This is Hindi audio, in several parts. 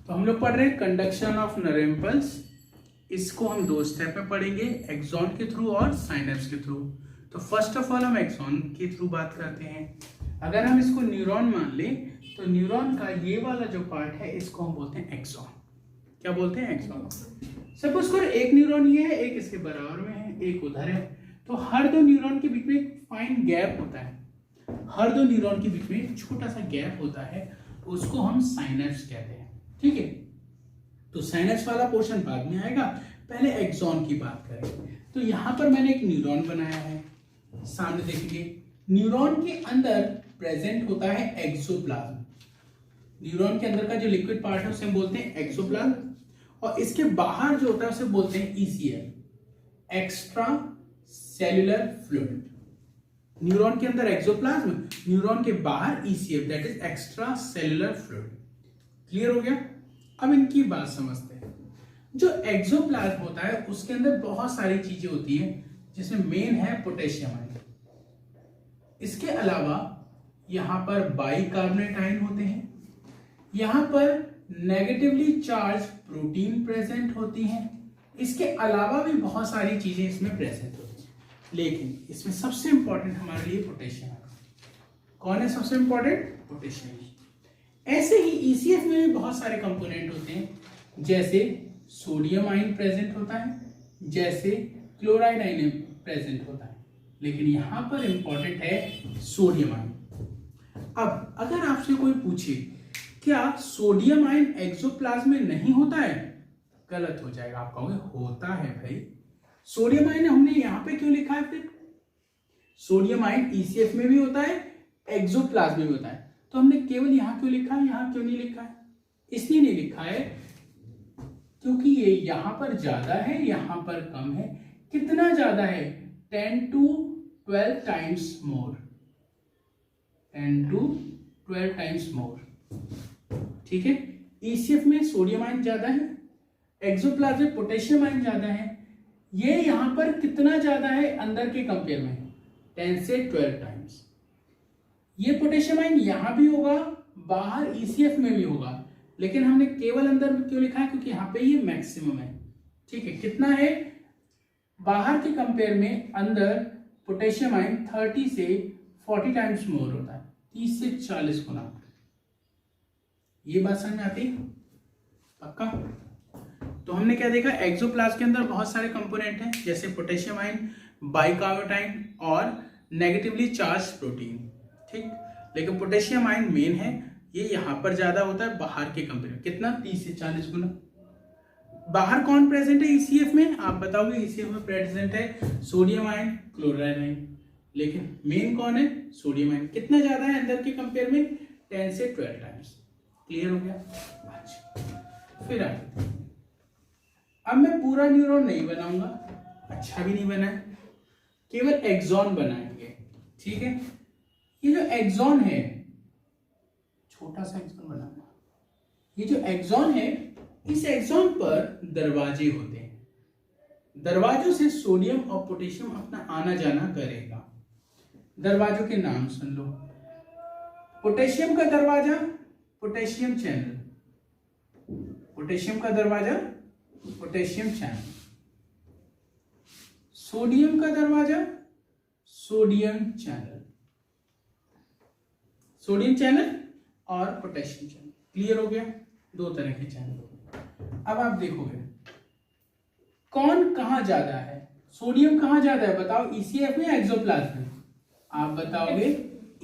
तो हम लोग पढ़ रहे हैं कंडक्शन ऑफ नरेम्पल्स। इसको हम दो स्टेप में पढ़ेंगे, एक्सॉन के थ्रू और साइनेप्स के थ्रू। तो फर्स्ट ऑफ ऑल हम एक्सॉन के थ्रू बात करते हैं। अगर हम इसको न्यूरॉन मान लें तो न्यूरॉन का ये वाला जो पार्ट है इसको हम बोलते हैं एक्सॉन। क्या बोलते हैं? एक्सॉन। सपोज करो एक न्यूरॉन ये है, एक इसके बराबर में है, एक उधर है, तो हर दो न्यूरॉन के बीच में एक फाइन गैप होता है। हर दो न्यूरॉन के बीच में एक छोटा सा गैप होता है, उसको हम साइनेप्स कहते हैं। ठीक है, तो साइनेप्स वाला पोर्शन बाद में आएगा, पहले एक्सॉन की बात करें। तो यहां पर मैंने एक न्यूरॉन बनाया है, सामने देखिए। न्यूरॉन के अंदर प्रेजेंट होता है एक्सोप्लाज्म। न्यूरॉन के अंदर का जो लिक्विड पार्ट है उसे हम बोलते हैं एक्सोप्लाज्म, और इसके बाहर जो होता है उसे बोलते हैं ECF, extra cellular fluid. Neuron के अंदर एक्सोप्लाज्म, न्यूरॉन के बाहर ECF, that is extra cellular fluid. Clear हो गया? अब इनकी बात समझते हैं। जो एक्सोप्लाज्म होता है उसके अंदर बहुत सारी चीजें होती हैं, जिसमें मेन है पोटेशियम आयन। इसके अलावा यहां पर बाइकार्बोनेट आयन होते हैं, यहां पर नेगेटिवली चार्ज प्रोटीन प्रेजेंट होती हैं। इसके अलावा भी बहुत सारी चीजें इसमें प्रेजेंट होती हैं, लेकिन इसमें सबसे इंपॉर्टेंट हमारे लिए पोटेशियम आयन। कौन है सबसे इंपॉर्टेंट? पोटेशियम। ऐसे ही ईसीएफ में भी बहुत सारे कंपोनेंट होते हैं, जैसे सोडियम आयन प्रेजेंट होता है, जैसे क्लोराइड आयन प्रेजेंट होता है, लेकिन यहां पर इंपॉर्टेंट है सोडियम आयन। अब अगर आपसे कोई पूछे क्या सोडियम आयन एक्सोप्लाज्म में नहीं होता है, गलत हो जाएगा। आप कहोगे होता है भाई। सोडियम आयन हमने यहां पे क्यों लिखा है? फिर सोडियम आयन ईसीएफ में भी होता है, एक्सोप्लाज्म में भी होता है, तो हमने केवल यहां क्यों लिखा है, यहां क्यों नहीं लिखा है? इसलिए नहीं लिखा है क्योंकि ये यहां पर ज्यादा है, यहां पर कम है। कितना ज्यादा है? 10 to 12 times more. 10 to 12 times more. ठीक है, ईसीएफ में सोडियम आयन ज्यादा है, एक्सोप्लाज्म में पोटेशियम आयन ज्यादा है। ये यहां पर कितना ज्यादा है अंदर के कंपेयर में? 10 से 12 टाइम्स। ये पोटेशियम आयन यहां भी होगा, बाहर ईसीएफ में भी होगा, लेकिन हमने केवल अंदर में क्यों लिखा है? क्योंकि यहां पे ये मैक्सिमम है। ठीक है, कितना है? बाहर के कंपेयर में अंदर पोटेशियम आयन 30 से 40 टाइम्स मोर होता है, 30 से 40 गुना। ये बात समझ में आती? पक्का? तो हमने क्या देखा? एक्सोप्लाज्म के अंदर बहुत सारे कंपोनेंट हैं, जैसे पोटेशियम आयन, बाइकार्बोनेट आयन और नेगेटिवली चार्ज प्रोटीन। ठीक, लेकिन पोटेशियम आयन मेन है, ये यहां पर ज्यादा होता है बाहर के कंपेयर में। कितना? 30 से 40 गुना। बाहर कौन प्रेजेंट है ईसीएफ में? आप बताओगे। ईसीएफ में प्रेजेंट है सोडियम आयन, क्लोराइड आयन, लेकिन मेन कौन है? Sodium ion. कितना ज्यादा है अंदर के कंपेयर में? 10 से 12 टाइम्स। क्लियर हो गया? अच्छा, फिर आगे अब मैं पूरा न्यूरॉन नहीं बनाऊंगा, अच्छा भी नहीं बना है, केवल एक्सॉन बनाएंगे। ठीक है, ये जो एक्सॉन है, छोटा सा एक्सॉन बनाना। ये जो एक्सॉन है, इस एक्सॉन पर दरवाजे होते हैं। दरवाजों से सोडियम और पोटेशियम अपना आना जाना करेगा। दरवाजों के नाम सुन लो। पोटेशियम का दरवाजा, पोटेशियम चैनल। पोटेशियम का दरवाजा, पोटेशियम चैनल। सोडियम का दरवाजा, सोडियम चैनल। सोडियम चैनल और पोटेशियम चैनल। क्लियर हो गया? दो तरह के चैनल। अब आप देखोगे कौन कहां ज्यादा है। सोडियम कहां ज्यादा है बताओ? ईसीएफ में या एक्सोप्लाज्म में? आप बताओगे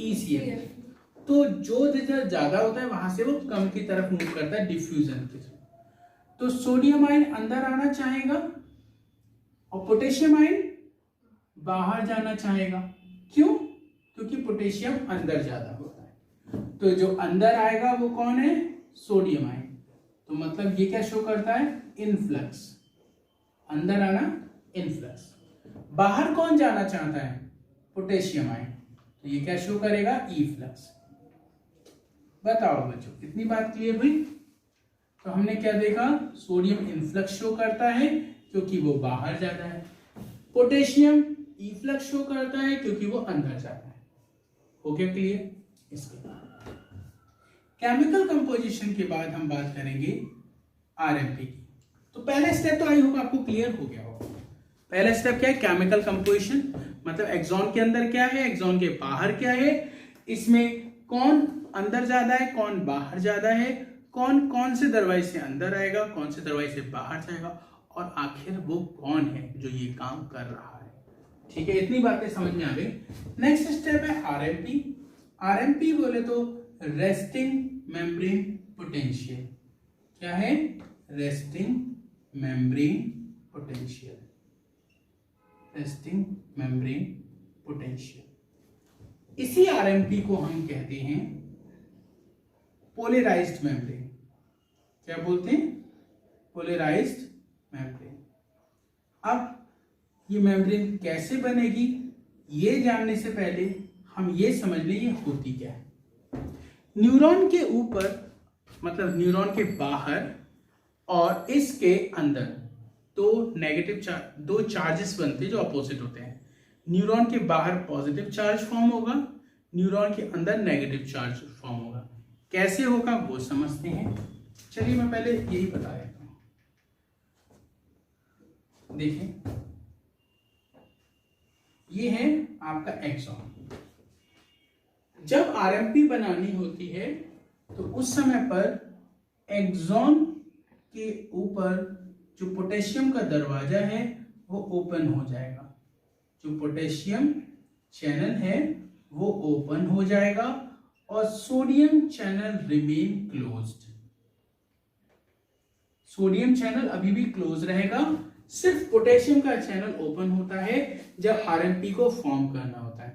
ईसीएफ। तो जो ज्यादा होता है वहां से वो कम की तरफ मूव करता है, डिफ्यूजन की तरफ। तो सोडियम आयन अंदर आना चाहेगा और पोटेशियम आयन बाहर जाना चाहेगा। क्यों? क्योंकि पोटेशियम अंदर ज्यादा होता है। तो जो अंदर आएगा वो कौन है? Sodium ion. तो मतलब ये क्या शो करता है? इनफ्लक्स। अंदर आना, इनफ्लक्स। बाहर कौन जाना चाहता है? Potassium ion. तो ये क्या शो करेगा? ईफ्लक्स। बताओ बच्चों, कितनी बात क्लियर हुई? तो हमने क्या देखा? सोडियम इनफ्लक्स शो करता है क्योंकि वो बाहर जाता है, पोटेशियम ईफ्लक्स शो करता है क्योंकि वो अंदर जाता है। हो गया क्लियर? इसके बाद केमिकल कंपोजिशन के बाद हम बात करेंगे आरएमपी की। तो पहला स्टेप तो आई होप आपको क्लियर हो गया होगा। पहला स्टेप क्या है? केमिकल कंपोजिशन, मतलब एक्सॉन के अंदर क्या है, एक्सॉन के बाहर क्या है, इसमें कौन अंदर ज्यादा है, कौन बाहर ज्यादा है, कौन कौन से दरवाजे से अंदर आएगा, कौन से दरवाजे से बाहर जाएगा, और आखिर वो कौन है जो ये काम कर रहा है। ठीक है, इतनी बातें समझ में आ गई। नेक्स्ट स्टेप है आरएमपी। आरएमपी बोले तो रेस्टिंग मेम्ब्रेन पोटेंशियल। क्या है? Resting membrane potential. Resting membrane potential. इसी आरएमपी को हम कहते हैं पोलराइज्ड मेम्ब्रेन। क्या बोलते हैं? Polarised membrane. अब ये मेम्ब्रेन कैसे बनेगी, ये जानने से पहले हम ये समझ लें ये होती क्या है। न्यूरॉन के ऊपर, मतलब न्यूरॉन के बाहर और इसके अंदर दो चार्जेस बनते हैं जो अपोजिट होते हैं। न्यूरॉन के बाहर पॉजिटिव चार्ज फॉर्म होगा, न्यूरॉन के अंदर नेगेटिव चार्ज फॉर्म होगा। कैसे होगा वो समझते हैं। चलिए मैं पहले यही बता देता हूं। देखिए, ये है आपका एक्सॉन। जब आरएमपी बनानी होती है तो उस समय पर एक्सॉन के ऊपर जो पोटेशियम का दरवाजा है वो ओपन हो जाएगा। जो पोटेशियम चैनल है वो ओपन हो जाएगा और sodium channel remain closed. Sodium channel अभी भी क्लोज रहेगा, सिर्फ पोटेशियम का चैनल ओपन होता है जब आरएमपी को फॉर्म करना होता है।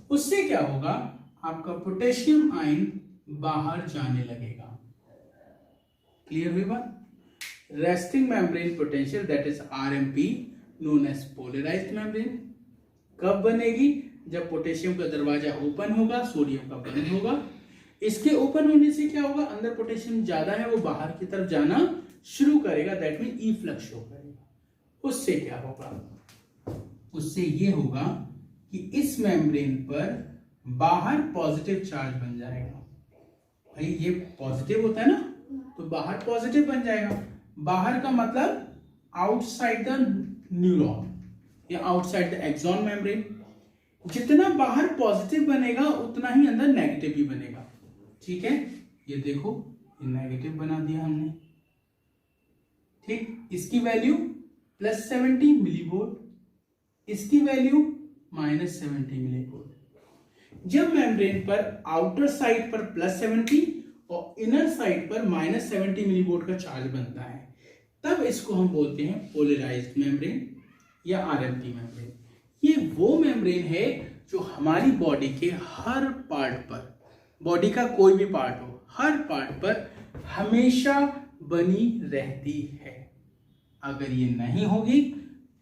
उससे क्या होगा? आपका पोटेशियम आयन बाहर जाने लगेगा। क्लियर हुई बात? Resting membrane potential, that is RMP, known as polarised membrane. कब बनेगी? जब पोटेशियम का दरवाजा ओपन होगा, सोडियम का बंद होगा। इसके ओपन होने से क्या होगा? अंदर पोटेशियम ज्यादा है, वो बाहर की तरफ जाना शुरू करेगा, that mean E flux show करेगा। उससे क्या होगा? उससे ये होगा कि इस मेम्ब्रेन पर बाहर पॉजिटिव चार्ज बन जाएगा। भाई ये पॉजिटिव होता है ना, तो बाहर पॉजिटिव बन जाएगा। बाहर का मतलब आउटसाइड द न्यूरॉन या आउटसाइड द एक्सॉन मेम्ब्रेन। जितना बाहर पॉजिटिव बनेगा उतना ही अंदर नेगेटिव भी बनेगा। ठीक है, ये देखो, ये नेगेटिव बना दिया हमने। ठीक, इसकी वैल्यू +70 मिलीवोल्ट, इसकी वैल्यू -70 मिलीवोल्ट। जब मेम्ब्रेन पर आउटर साइड पर +70 और इनर साइड पर -70 मिलीवोल्ट का चार्ज बनता है, तब इसको हम बोलते हैं पोलराइज्ड मेम्ब्रेन या आरएमपी मेम्ब्रेन। ये वो मेम्ब्रेन है जो हमारी बॉडी के हर पार्ट पर, बॉडी का कोई भी पार्ट हो, हर पार्ट पर हमेशा बनी रहती है। अगर ये नहीं होगी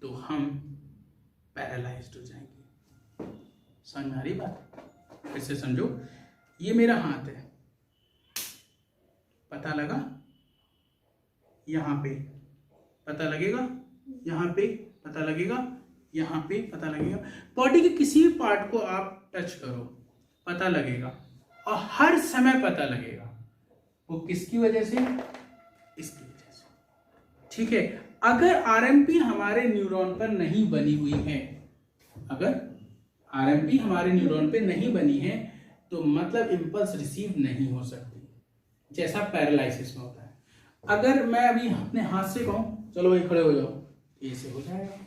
तो हम पैरालाइज्ड हो जाएंगे। समझ में आ रही बात? फिर से समझो, ये मेरा हाथ है, पता लगा? यहां पे पता लगेगा, यहां पे पता लगेगा, यहां पे पता लगेगा। बॉडी के किसी भी पार्ट को आप टच करो, पता लगेगा, और हर समय पता लगेगा। वो किसकी वजह से? इसकी वजह से। ठीक है, अगर आरएमपी हमारे न्यूरॉन पर नहीं बनी हुई है, अगर आरएमपी हमारे न्यूरॉन पे नहीं बनी है तो मतलब इंपल्स रिसीव नहीं हो सकती, जैसा पैरालिसिस में होता है। अगर मैं अभी अपने हाथ से कहूं चलो भाई खड़े हो जाओ, ऐसे हो जाएगा।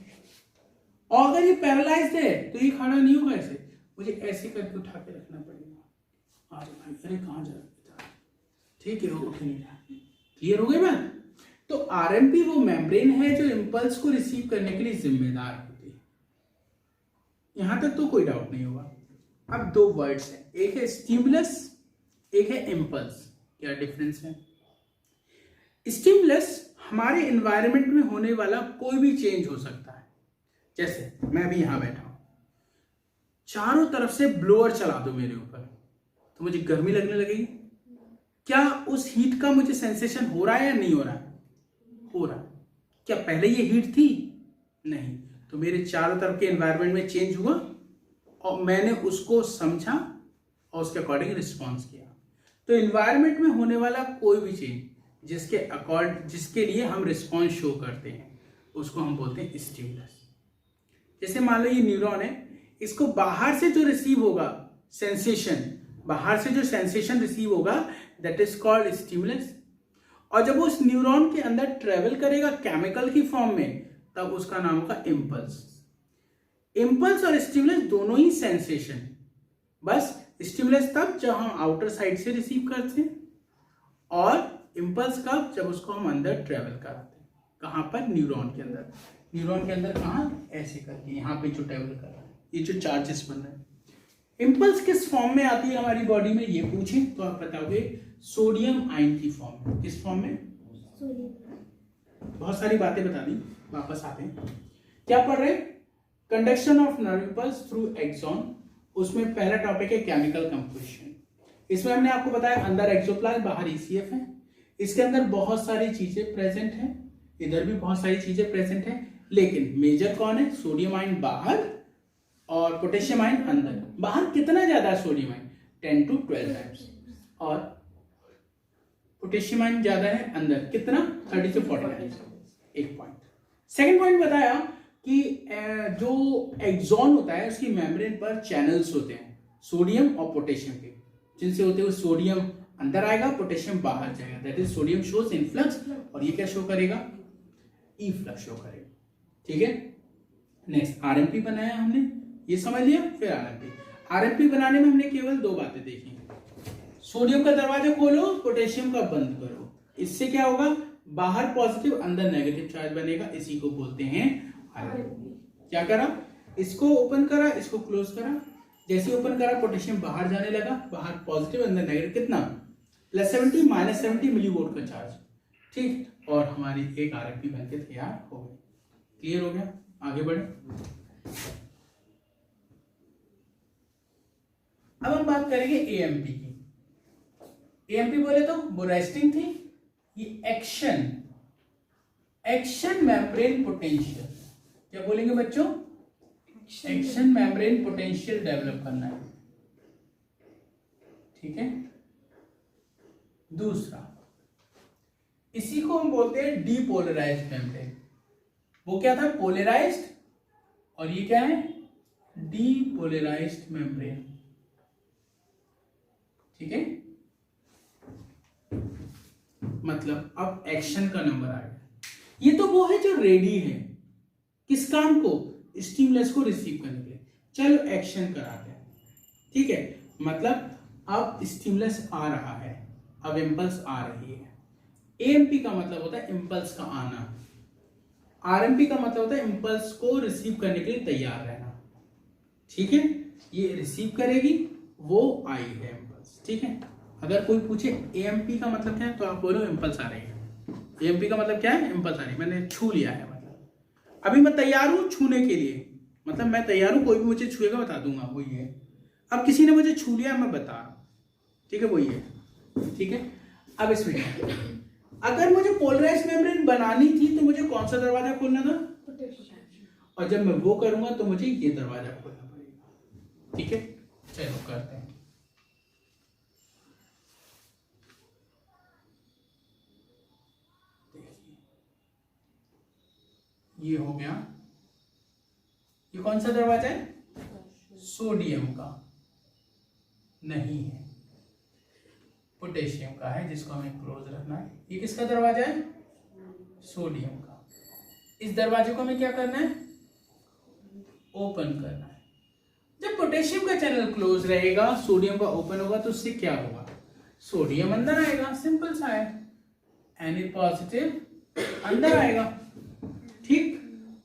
और अगर ये पैरालाइज्ड है तो ये खड़ा नहीं होगा, ऐसे मुझे ऐसे करके उठा के रखना पड़ेगा। आज भाई अरे कहाँ जा रहा? ठीक है, उठ नहीं रहा। क्लियर हो गई बात? तो आरएमपी वो मेम्ब्रेन है जो इंपल्स को रिसीव करने के लिए जिम्मेदार होती है। यहां तक तो कोई डाउट नहीं होगा। अब दो वर्ड्स हैं, एक है स्टिमुलस, एक है इंपल्स। क्या डिफरेंस है? स्टिमुलस हमारे एनवायरनमेंट में होने वाला कोई भी चेंज हो सकता है। जैसे मैं अभी यहां बैठा हूं, चारों तरफ से ब्लोअर चला दो मेरे ऊपर तो मुझे गर्मी लगने लगेगी। क्या उस हीट का मुझे सेंसेशन हो रहा है या नहीं हो रहा है? हो रहा है। क्या पहले ये हीट थी? नहीं। तो मेरे चारों तरफ के एनवायरनमेंट में चेंज हुआ और मैंने उसको समझा और उसके अकॉर्डिंग रिस्पॉन्स किया। तो इन्वायरमेंट में होने वाला कोई भी चेंज जिसके लिए हम रिस्पॉन्स शो करते हैं उसको हम बोलते हैं स्टिमुलस। जैसे मान लो ये न्यूरॉन है, इसको बाहर से जो रिसीव होगा सेंसेशन, बाहर से जो सेंसेशन रिसीव होगा दैट इज कॉल्ड स्टिमुलस। और जब वो उस न्यूरॉन के अंदर ट्रेवल करेगा केमिकल की फॉर्म में, तब उसका नाम होगा इम्पल्स। इम्पल्स और स्टिमुलस दोनों ही सेंसेशन, बस स्टिमुलस तब जब हम आउटर साइड से रिसीव करते हैं और इम्पल्स कब, जब उसको हम अंदर ट्रेवल कराते हैं। कहां पर? न्यूरॉन के अंदर। न्यूरॉन के अंदर कहां? ऐसे करके यहाँ पे जो ट्रेवल कर रहा है, ये जो चार्जेस बन रहे हैं। इम्पल्स किस फॉर्म में आती है हमारी बॉडी में, ये पूछे तो आप बताओगे सोडियम आयन की फॉर्म में। किस फॉर्म में? बहुत सारी बातें बता दी, वापस आते हैं। क्या पढ़ रहे? Conduction of nerve impulse through axon. उसमें पहला टॉपिक है केमिकल कंपोजिशन। इसमें हमने आपको बताया अंदर एक्सोप्लाज्म, बाहर ईसीएफ है। इसके अंदर बहुत सारी चीजें प्रेजेंट हैं, इधर भी बहुत सारी चीजें प्रेजेंट हैं, लेकिन मेजर कौन है? सोडियम आयन बाहर और पोटेशियम आयन अंदर। बाहर कितना ज्यादा है सोडियम आयन? 10 to 12 टाइम्स, और पोटेशियम आयन ज्यादा है अंदर, कितना? 30 से 40 टाइम्स। एक पॉइंट। सेकंड पॉइंट बताया कि जो एक्सॉन होता है उसकी मेम्ब्रेन पर चैनल्स होते हैं सोडियम और पोटेशियम के, जिनसे होते हुए सोडियम अंदर आएगा, पोटेशियम बाहर जाएगा। That is sodium shows influx, और ये क्या शो करेगा? इफ्लक्स शो करेगा। ठीक है। नेक्स्ट आरएमपी बनाया हमने, ये समझ लिया। फिर आरएमपी बनाने में हमने केवल दो बातें देखी, सोडियम का दरवाजा खोलो, पोटेशियम का बंद करो। इससे क्या होगा? बाहर पॉजिटिव अंदर नेगेटिव चार्ज बनेगा, इसी को बोलते हैं आरएमपी। क्या करा? इसको ओपन करा, इसको क्लोज करा। जैसे ओपन करा पोटेशियम बाहर जाने लगा, बाहर पॉजिटिव अंदर नेगेटिव, कितना? +70 -70 मिलीवोल्ट का चार्ज। ठीक, और हमारी एक आरएमपी बनके तैयार हो गई। क्लियर हो गया? आगे बढ़े। अब हम बात करेंगे एएमपी की। एएमपी बोले तो वो रेस्टिंग थी, ये एक्शन मेम्ब्रेन पोटेंशियल। क्या बोलेंगे बच्चों? एक्शन मेम्ब्रेन पोटेंशियल डेवलप करना है। ठीक है। दूसरा, इसी को हम बोलते हैं डीपोलराइज्ड मेम्ब्रेन। वो क्या था? पोलराइज्ड, और ये क्या है? Depolarised membrane. ठीक है। मतलब अब एक्शन का नंबर आ गया। ये तो वो है जो रेडी है किस काम को? स्टिमुलस को रिसीव करने के लिए। चलो एक्शन कराते हैं। ठीक है। मतलब अब स्टिमुलस आ रहा है, अब इम्पल्स आ रही है। एएमपी का मतलब होता है इम्पल्स का आना, आरएमपी का मतलब होता है इम्पल्स को रिसीव करने के लिए तैयार रहना। ठीक है। ये रिसीव करेगी, वो आई है इम्पल्स। ठीक है। अगर कोई पूछे एएमपी का मतलब क्या है, तो आप बोलो इम्पल्स आ रही है। एएमपी का मतलब क्या है? इम्पल्स आ रही है, मैंने छू लिया है, मतलब अभी मैं तैयार हूं छूने के लिए, मतलब मैं तैयार हूं, कोई भी मुझे छुएगा बता दूंगा वो ये। अब किसी ने मुझे छू लिया, मैं बता रहा हूं। ठीक है, वो ये। ठीक है। अब इसमें अगर मुझे पोलराइज्ड मेम्ब्रेन बनानी थी तो मुझे कौन सा दरवाजा खोलना था? और जब मैं वो करूंगा तो मुझे ये दरवाजा खोलना पड़ेगा। ठीक है। चलो करते हैं। ये हो गया। ये कौन सा दरवाजा है? सोडियम का नहीं है, पोटेशियम का है, जिसको हमें क्लोज रखना है। ये किसका दरवाजा है? सोडियम का। इस दरवाजे को हमें क्या करना है? ओपन करना है। जब पोटेशियम का चैनल क्लोज रहेगा, सोडियम का ओपन होगा, तो उससे क्या होगा? सोडियम अंदर आएगा, सिंपल सा है। Na पॉजिटिव अंदर आएगा। ठीक।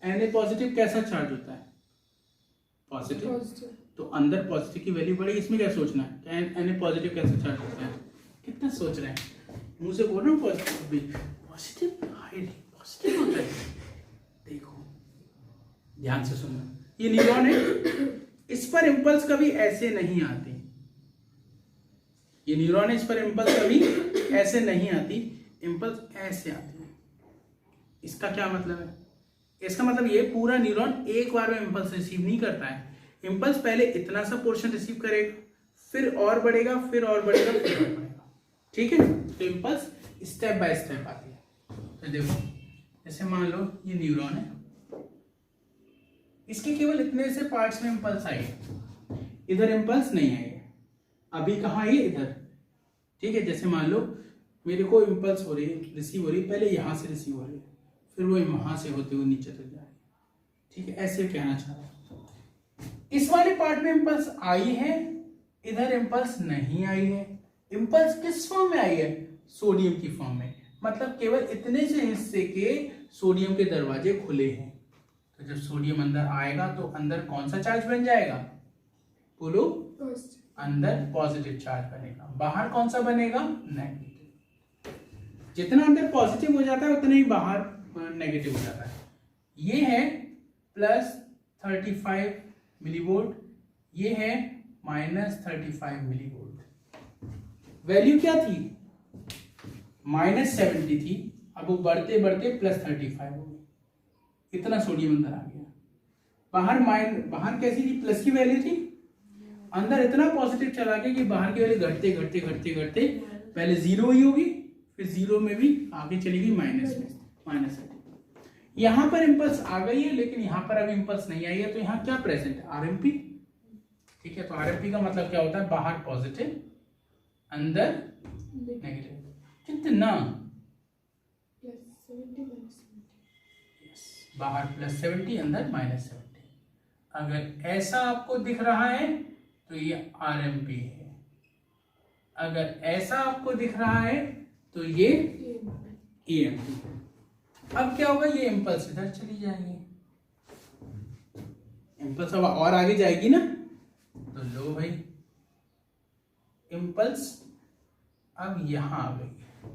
Na पॉजिटिव कैसा चार्ज होता है? पॉजिटिव। तो अंदर पॉजिटिव की वैल्यू बढ़ेगी। इसमें क्या सोचना है? Na पॉजिटिव कैसा चार्ज होता है? कितना सोच रहे हैं? मुंह से बोल रहा हूँ पॉजिटिव भी, पॉजिटिव हाईली पॉजिटिव होता है। देखो ध्यान से सुनना, ये न्यूरॉन है, इस पर इम्पल्स कभी ऐसे नहीं आती। ये न्यूरॉन है, इस पर इम्पल्स कभी ऐसे नहीं आती, इम्पल्स ऐसे आती है। इसका क्या मतलब है? इसका मतलब ये पूरा न्यूरॉन एक बार में इम्पल्स रिसीव नहीं करता है। इम्पल्स पहले इतना सा पोर्शन रिसीव करेगा, फिर और बढ़ेगा, फिर और बढ़ेगा, फिर और बढ़ेगा। ठीक है, तो इम्पल्स स्टेप बाय स्टेप आती है। तो देखो जैसे मान लो ये न्यूरॉन है, इसके केवल इतने से पार्ट्स में इम्पल्स आई है, इधर इम्पल्स नहीं आई है। अभी कहाँ आई है? इधर। ठीक है, जैसे मान लो मेरे को इम्पल्स हो रही है, रिसीव हो रही है, पहले यहाँ से रिसीव हो रही है, फिर वो वहां से होते हुए नीचे तक जा रही है। ठीक है, ऐसे कहना चाह रहा हूं। इस वाले पार्ट में इम्पल्स आई है, इधर इम्पल्स नहीं आई है। इम्पल्स किस फॉर्म में आई है? सोडियम की फॉर्म में। मतलब केवल इतने से हिस्से के सोडियम के दरवाजे खुले हैं। तो जब सोडियम अंदर आएगा तो अंदर कौन सा चार्ज बन जाएगा? बोलो। अंदर पॉजिटिव चार्ज बनेगा, बाहर कौन सा बनेगा? नेगेटिव। जितना अंदर पॉजिटिव हो जाता है उतना ही बाहर नेगेटिव हो जाता है। ये है +35 मिलीवोल्ट, ये है -35 मिलीवोल्ट। वैल्यू क्या थी? -70 थी, अब वो बढ़ते बढ़ते +35 हो गई। इतना सोडियम अंदर आ गया। बाहर कैसी थी? प्लस की वैल्यू थी, अंदर इतना पॉजिटिव चला गया कि बाहर की वैल्यू घटते घटते घटते घटते पहले 0 ही होगी, फिर 0 में भी आगे चली गई माइनस में, -30। यहां पर इंपल्स आ गई है, लेकिन यहां पर अभी इंपल्स नहीं आई है, तो यहां क्या प्रेजेंट है? आरएमपी। ठीक है, तो आरएमपी का मतलब क्या होता है? बाहर पॉजिटिव, अंदर नेगेटिव। कितना? बाहर +70, अंदर -70। अगर ऐसा आपको दिख रहा है तो ये आरएमपी है, अगर ऐसा आपको दिख रहा है तो ये एएमपी है। अब क्या होगा? ये इम्पल्स इधर चली जाएगी, इम्पल्स अब और आगे जाएगी ना, तो लो भाई इम्पल्स अब यहां आ गई है,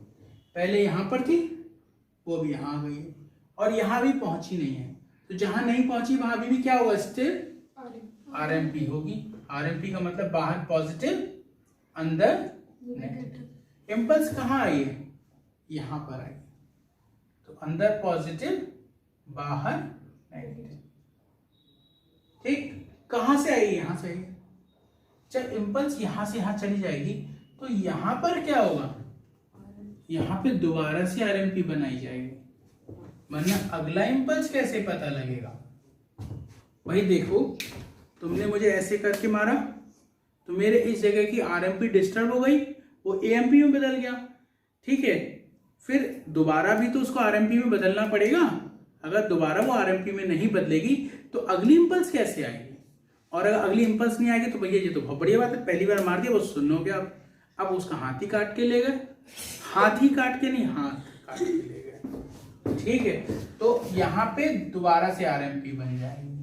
पहले यहां पर थी, वो भी यहां आ गई है, और यहां भी पहुंची नहीं है। तो जहां नहीं पहुंची वहां भी क्या होगा? स्टिल आरएमपी होगी। आरएमपी का मतलब बाहर पॉजिटिव, अंदर नेगेटिव। इम्पल्स कहां आई है? यहां पर आई, तो अंदर पॉजिटिव, बाहर नेगेटिव। ठीक, कहां से आई? यहां से आई। जब इम्पल्स यहां से यहां चली जाएगी तो यहां पर क्या होगा? यहां पे दोबारा से आरएमपी बनाई जाएगी, वरना अगला इम्पल्स कैसे पता लगेगा? वही देखो, तुमने मुझे ऐसे करके मारा तो मेरे इस जगह की आरएमपी डिस्टर्ब हो गई, वो एएमपी में बदल गया। ठीक है, फिर दोबारा भी तो उसको आरएमपी में बदलना पड़ेगा। अगर दोबारा वो आरएमपी में नहीं बदलेगी तो अगली इंपल्स कैसे आएगी? और अगर अगली इंपल्स नहीं आएगी तो भैया ये तो बहुत बढ़िया बात है, पहली बार मार दिया वो सुन हो गया। अब उसका हाथ ही काट के ले गए, हाथ ही काट के नहीं, हाथ काट के ले गए। ठीक है, तो यहाँ पे दोबारा से आरएमपी बन जाएगी।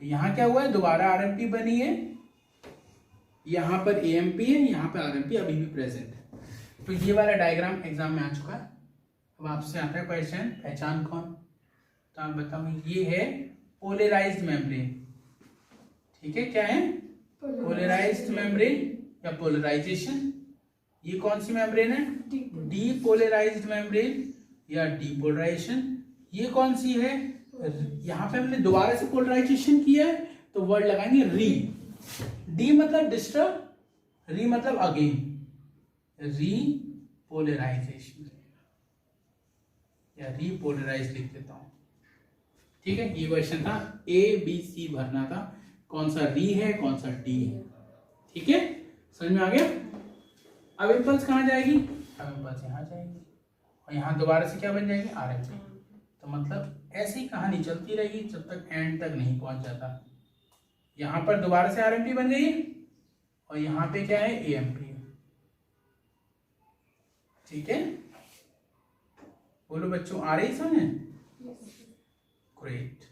तो यहाँ क्या हुआ है? दोबारा आरएमपी बनी है, यहाँ पर एएमपी है, यहाँ पर आरएमपी अभी भी प्रेजेंट है। तो ये वाला डायग्राम एग्जाम में आ चुका है। अब आपसे आता है क्वेश्चन, पहचान कौन? तो आप बताओ, ये है पोलराइज्ड मेम्ब्रेन। ठीक है, क्या है? पोलराइज्ड मेम्ब्रेन या पोलराइजेशन। ये कौन सी मेम्ब्रेन है? डीपोलराइज्ड मेम्ब्रेन या डीपोलराइजेशन। ये कौन सी है? यहाँ पे हमने दोबारा से पोलराइजेशन किया है तो वर्ड लगाएंगे री। डी मतलब डिस्टर्ब, री मतलब अगेन, रीपोलराइजेशन या रीपोलराइज लिख देता हूं। ठीक है, ये क्वेश्चन था, ABC भरना था, कौन सा री है कौन सा डी है। ठीक है, समझ में आ गया? अब इम्पल्स कहाँ जाएगी? अब इम्पल्स यहाँ जाएगी और यहाँ दोबारा से क्या बन जाएगी? आरएमपी। तो मतलब ऐसी कहानी चलती रहेगी जब तक एंड तक नहीं पहुंच जाता। यहाँ पर दोबारा से आरएमपी बन गई और यहाँ पे क्या है? एएमपी। ठीक है, बोलो बच्चों, आ रही समझ? ग्रेट।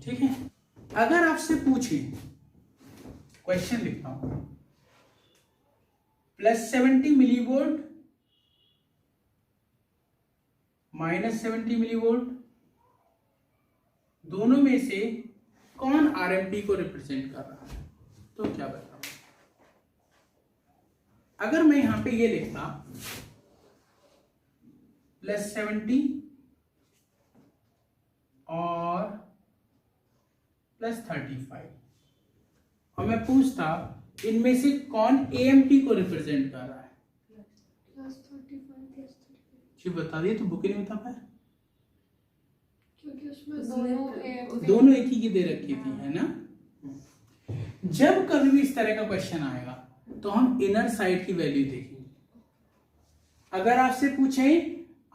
ठीक है, अगर आपसे पूछे, क्वेश्चन लिखता हूं, +70 मिलीवोल्ट -70 मिलीवोल्ट, दोनों में से कौन आरएमपी को रिप्रेजेंट कर रहा है? तो क्या बताओ? अगर मैं यहां पे ये लिखता +70 और +35 और मैं पूछता इनमें से कौन AMP को रिप्रेजेंट कर रहा है? जी बता दिए, तो बुक ही नहीं बता पाया क्योंकि उसमें दोनों एक ही की दे रखी थी, है ना। जब कभी भी इस तरह का क्वेश्चन आएगा तो हम इनर साइड की वैल्यू देखेंगे। अगर आपसे पूछे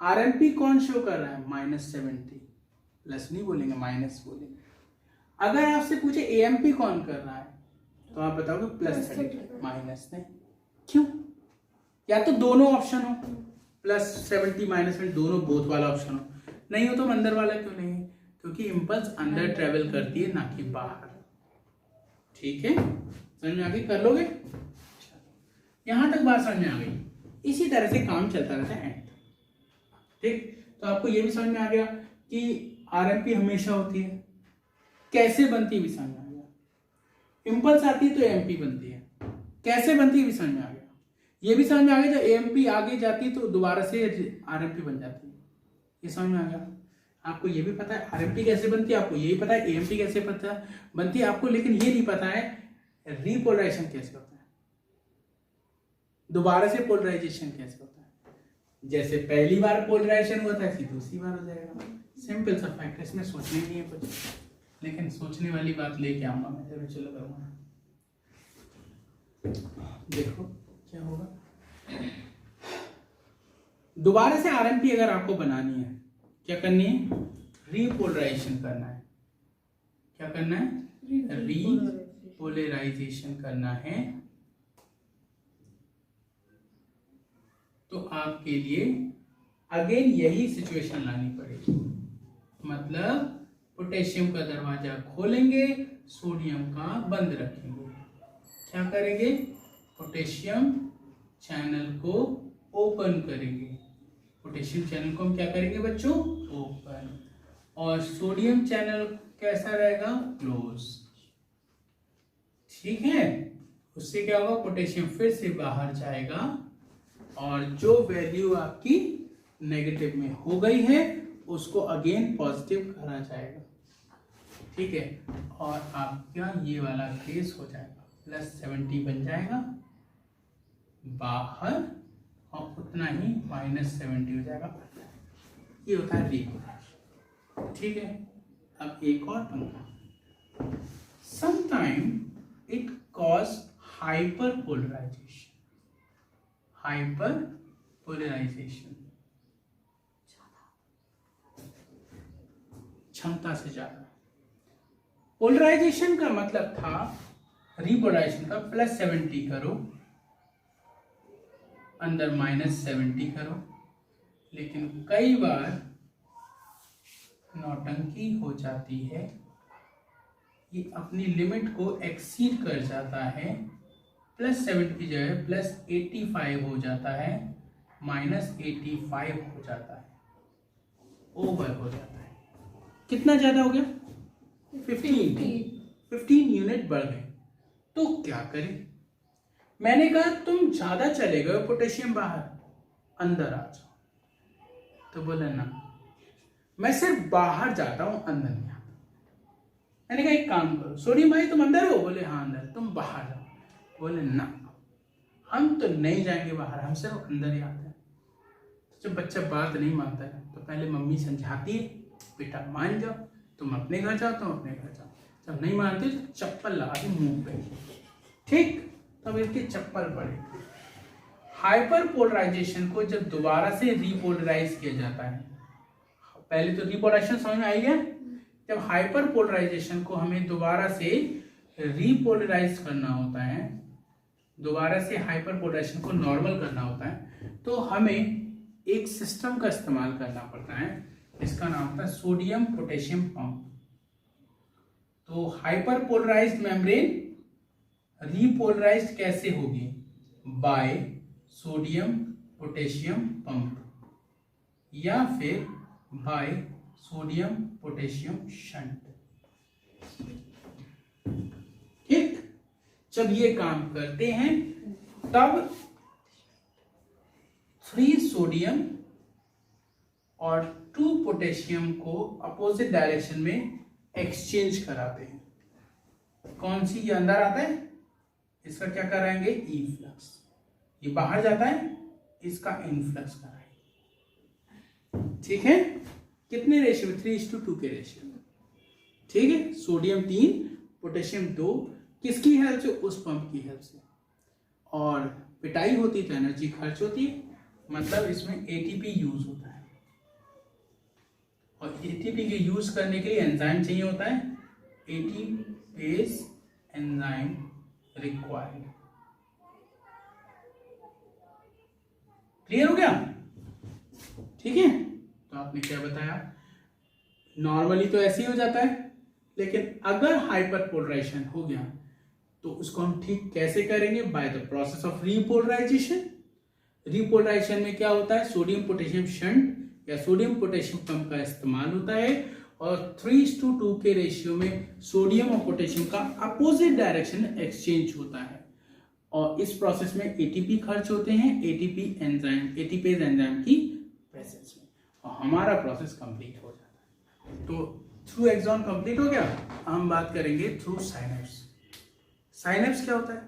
RMP कौन शो कर रहा है, -70, प्लस नहीं बोलेंगे, माइनस बोलेंगे। अगर आपसे पूछे AMP कौन कर रहा है, तो आप बताओगे +30, माइनस नहीं। क्यों? या तो दोनों ऑप्शन हो, +70 -70 दोनों, बोथ वाला ऑप्शन हो। नहीं हो तो अंदर वाला क्यों नहीं है? क्योंकि इम्पल्स अंदर ट्रेवल करती है, ना कि बाहर। ठीक है, समझ में आ गई? कर लोगे? यहां तक बात समझ में आ गई। इसी तरह से काम चलता रहता है एंड। ठीक, तो आपको ये भी समझ में आ गया कि RMP हमेशा होती है, कैसे बनती है भी समझ में आ गया। इम्पल्स आती है तो AMP बनती है, कैसे बनती है भी समझ में आ गया। ये भी समझ में आ गया, जब AMP आगे जाती है तो दोबारा से RMP बन जाती है, ये समझ में आ गया। आपको ये भी पता है RMP कैसे बनती है, आपको ये भी पता है AMP कैसे बनती है आपको, लेकिन ये नहीं पता है रिपोलराइजेशन कैसे होता है, दोबारा से पोलराइजेशन कैसे होता है। जैसे पहली बार पोलराइजेशन हुआ था ऐसी दूसरी बार हो जाएगा। सिंपल सा फैक्ट है, इसमें सोचने नहीं है कुछ, लेकिन सोचने वाली बात लेके आऊंगा मैं, जरूर चलो करूंगा। देखो क्या होगा, दोबारा से RMP अगर आपको बनानी है, क्या करनी है? रीपोलराइजेशन करना है। क्या करना है? रीपोलराइजेशन करना है। तो आपके लिए अगेन यही सिचुएशन लानी पड़ेगी, मतलब पोटेशियम का दरवाजा खोलेंगे, सोडियम का बंद रखेंगे। क्या करेंगे? पोटेशियम चैनल को ओपन करेंगे। पोटेशियम चैनल को हम क्या करेंगे बच्चों? ओपन। और सोडियम चैनल कैसा रहेगा? क्लोज। ठीक है, उससे क्या होगा? पोटेशियम फिर से बाहर जाएगा और जो वैल्यू आपकी नेगेटिव में हो गई है उसको अगेन पॉजिटिव करा जाएगा। ठीक है, और आपका ये वाला केस हो जाएगा, +70 बन जाएगा बाहर, और उतना ही -70 हो जाएगा। ये होता है रिपोलराइजेशन। ठीक है, अब एक और पंगा, sometime it cause hyperpolarisation. Hyperpolarisation क्षमता से ज्यादा। पोलराइजेशन का मतलब था रिपोलराइजेशन का, +70 करो, अंदर -70 करो, लेकिन कई बार नौटंकी हो जाती है, ये अपनी लिमिट को एक्सीड कर जाता है, +70 की जगह +85 हो जाता है, -85 हो जाता है, ओवर हो जाता है। कितना ज्यादा हो गया? 15 यूनिट बढ़ गए। तो क्या करें? मैंने कहा तुम ज्यादा चले गए, पोटेशियम बाहर, अंदर आ जाओ। तो बोले ना, मैं सिर्फ बाहर जाता हूं, अंदर नहीं आता। मैंने कहा एक काम करो, सोडियम भाई तुम अंदर हो? बोले हाँ अंदर। तुम बाहर जाओ। बोले ना, हम तो नहीं जाएंगे बाहर, हम सिर्फ अंदर ही आते हैं। तो जब बच्चा बात नहीं मानता है तो पहले मम्मी समझाती है, बेटा मान जाओ, तुम अपने घर जाओ, तुम अपने घर जाओ। जब नहीं मानते तो चप्पल लगा के मुंह पे, ठीक, तब इसकी चप्पल पड़े। हाइपर पोलराइजेशन को जब दोबारा से रीपोलराइज किया जाता है, पहले तो रीपोलराइजेशन समझ में आई है, जब हाइपर पोलराइजेशन को हमें दोबारा से रीपोलराइज करना होता है, दोबारा से हाइपर पोलराइजेशन को नॉर्मल करना होता है, तो हमें एक सिस्टम का इस्तेमाल करना पड़ता है, इसका नाम होता है सोडियम पोटेशियम पंप। तो हाइपर पोलराइज्ड मेम्ब्रेन रीपोलराइज्ड कैसे होगी? बाय सोडियम पोटेशियम पंप, या फिर बाय सोडियम पोटेशियम शंट। ठीक, जब ये काम करते हैं तब 3 सोडियम और 2 पोटेशियम को अपोजिट डायरेक्शन में एक्सचेंज कराते हैं। कौन सी? ये अंदर आता है, इसका क्या कराएंगे, इफ्लक्स। ये बाहर जाता है, इसका इनफ्लक्स कराएंगे। ठीक है, कितने रेशियो में, 3:2 के रेशियो में। ठीक है, सोडियम 3 पोटेशियम 2, किसकी हेल्प से, उस पंप की हेल्प से। और पिटाई होती तो एनर्जी खर्च होती है, मतलब इसमें एटीपी यूज होता है। और एटीपी के यूज करने के लिए एंजाइम चाहिए होता है, एटीपेज एंजाइम रिक्वायर्ड। क्लियर हो गया? ठीक है, तो आपने क्या बताया, नॉर्मली तो ऐसे ही हो जाता है, लेकिन अगर हाइपरपोलराइजेशन हो गया तो उसको हम ठीक कैसे करेंगे, by the process of repolarisation. Repolarisation में क्या होता है, सोडियम पोटेशियम शंट या सोडियम पोटेशियम पंप का इस्तेमाल होता है, और 3:2 के रेशियो में सोडियम और पोटेशियम का अपोजिट डायरेक्शन एक्सचेंज होता है, और इस प्रोसेस में एटीपी खर्च होते हैं, एटीपेज एंजाइम की प्रेजेंस में, और हमारा प्रोसेस कंप्लीट हो जाता है। तो थ्रू एक्सॉन कंप्लीट हो गया। हम बात करेंगे थ्रू साइनेप्स। साइनेप्स क्या होता है,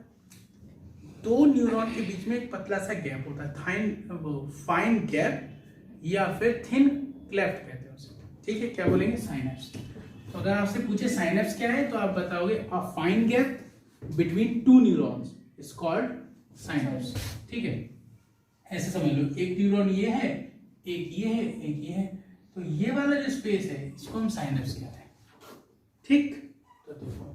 दो न्यूरॉन के बीच में एक पतला सा गैप होता है, फाइन गैप या फिर थिन क्लेफ्ट कहते हैं उसे। ठीक है, क्या बोलेंगे, साइनेप्स। तो अगर आपसे पूछे साइनेप्स क्या है, तो आप बताओगे a fine gap between two neurons is called synapse. ठीक है, ऐसे समझ लो, एक न्यूरॉन ये है, एक ये है, एक ये है, तो ये वाला जो स्पेस है इसको हम साइनेप्स कहते हैं। ठीक, तो देखो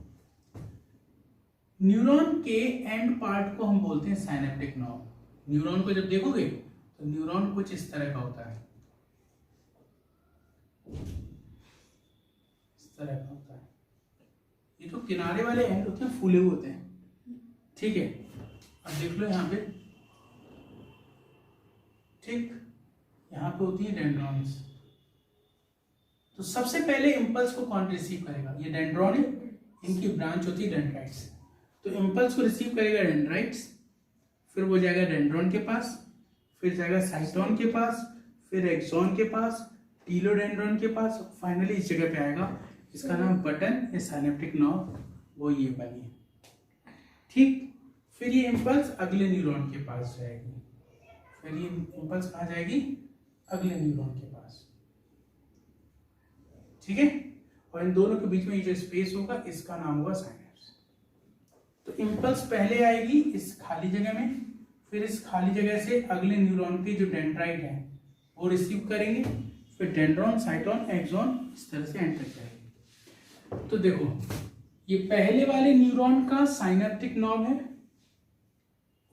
न्यूरॉन के एंड पार्ट को हम बोलते हैं साइनेप्टिक नॉब। न्यूरॉन को जब देखोगे तो न्यूरॉन कुछ इस तरह का होता है, इस तरह का होता है। ये जो किनारे वाले एंड होते हैं फूले हुए होते हैं। ठीक है, अब देख लो यहाँ पे, ठीक, यहाँ पे होती है डेंड्रॉन्स। तो सबसे पहले इंपल्स को कौन रिसीव करेगा, ये डेंड्रॉन है, इनकी ब्रांच होती है डेंड्राइट्स। तो इंपल्स को रिसीव करेगा डेंड्राइट्स, फिर वो जाएगा डेंड्रॉन के पास, फिर जाएगा साइटोन के पास, फिर एक्सॉन के पास, टीलोडेंड्रॉन के पास, फाइनली इस जगह पे आएगा, इसका नाम बटन या साइनेप्टिक नॉब, वो ये बनी है। ठीक, फिर ये इंपल्स अगले न्यूरॉन के पास जाएगी, फिर ये इंपल्स कहाँ जाएगी, अगले न्यूरॉन के पास। ठीक है, और इन दोनों के बीच में ये जो स्पेस होगा इसका नाम होगा साइनेप्स। तो इंपल्स पहले आएगी इस खाली जगह में, फिर इस खाली जगह से अगले न्यूरॉन के जो डेंड्राइट है वो रिसीव करेंगे, फिर डेंड्रॉन, साइटोन, एक्सॉन इस तरह से एंटर करेंगे। तो देखो ये पहले वाले न्यूरॉन का साइनेप्टिक नॉब है,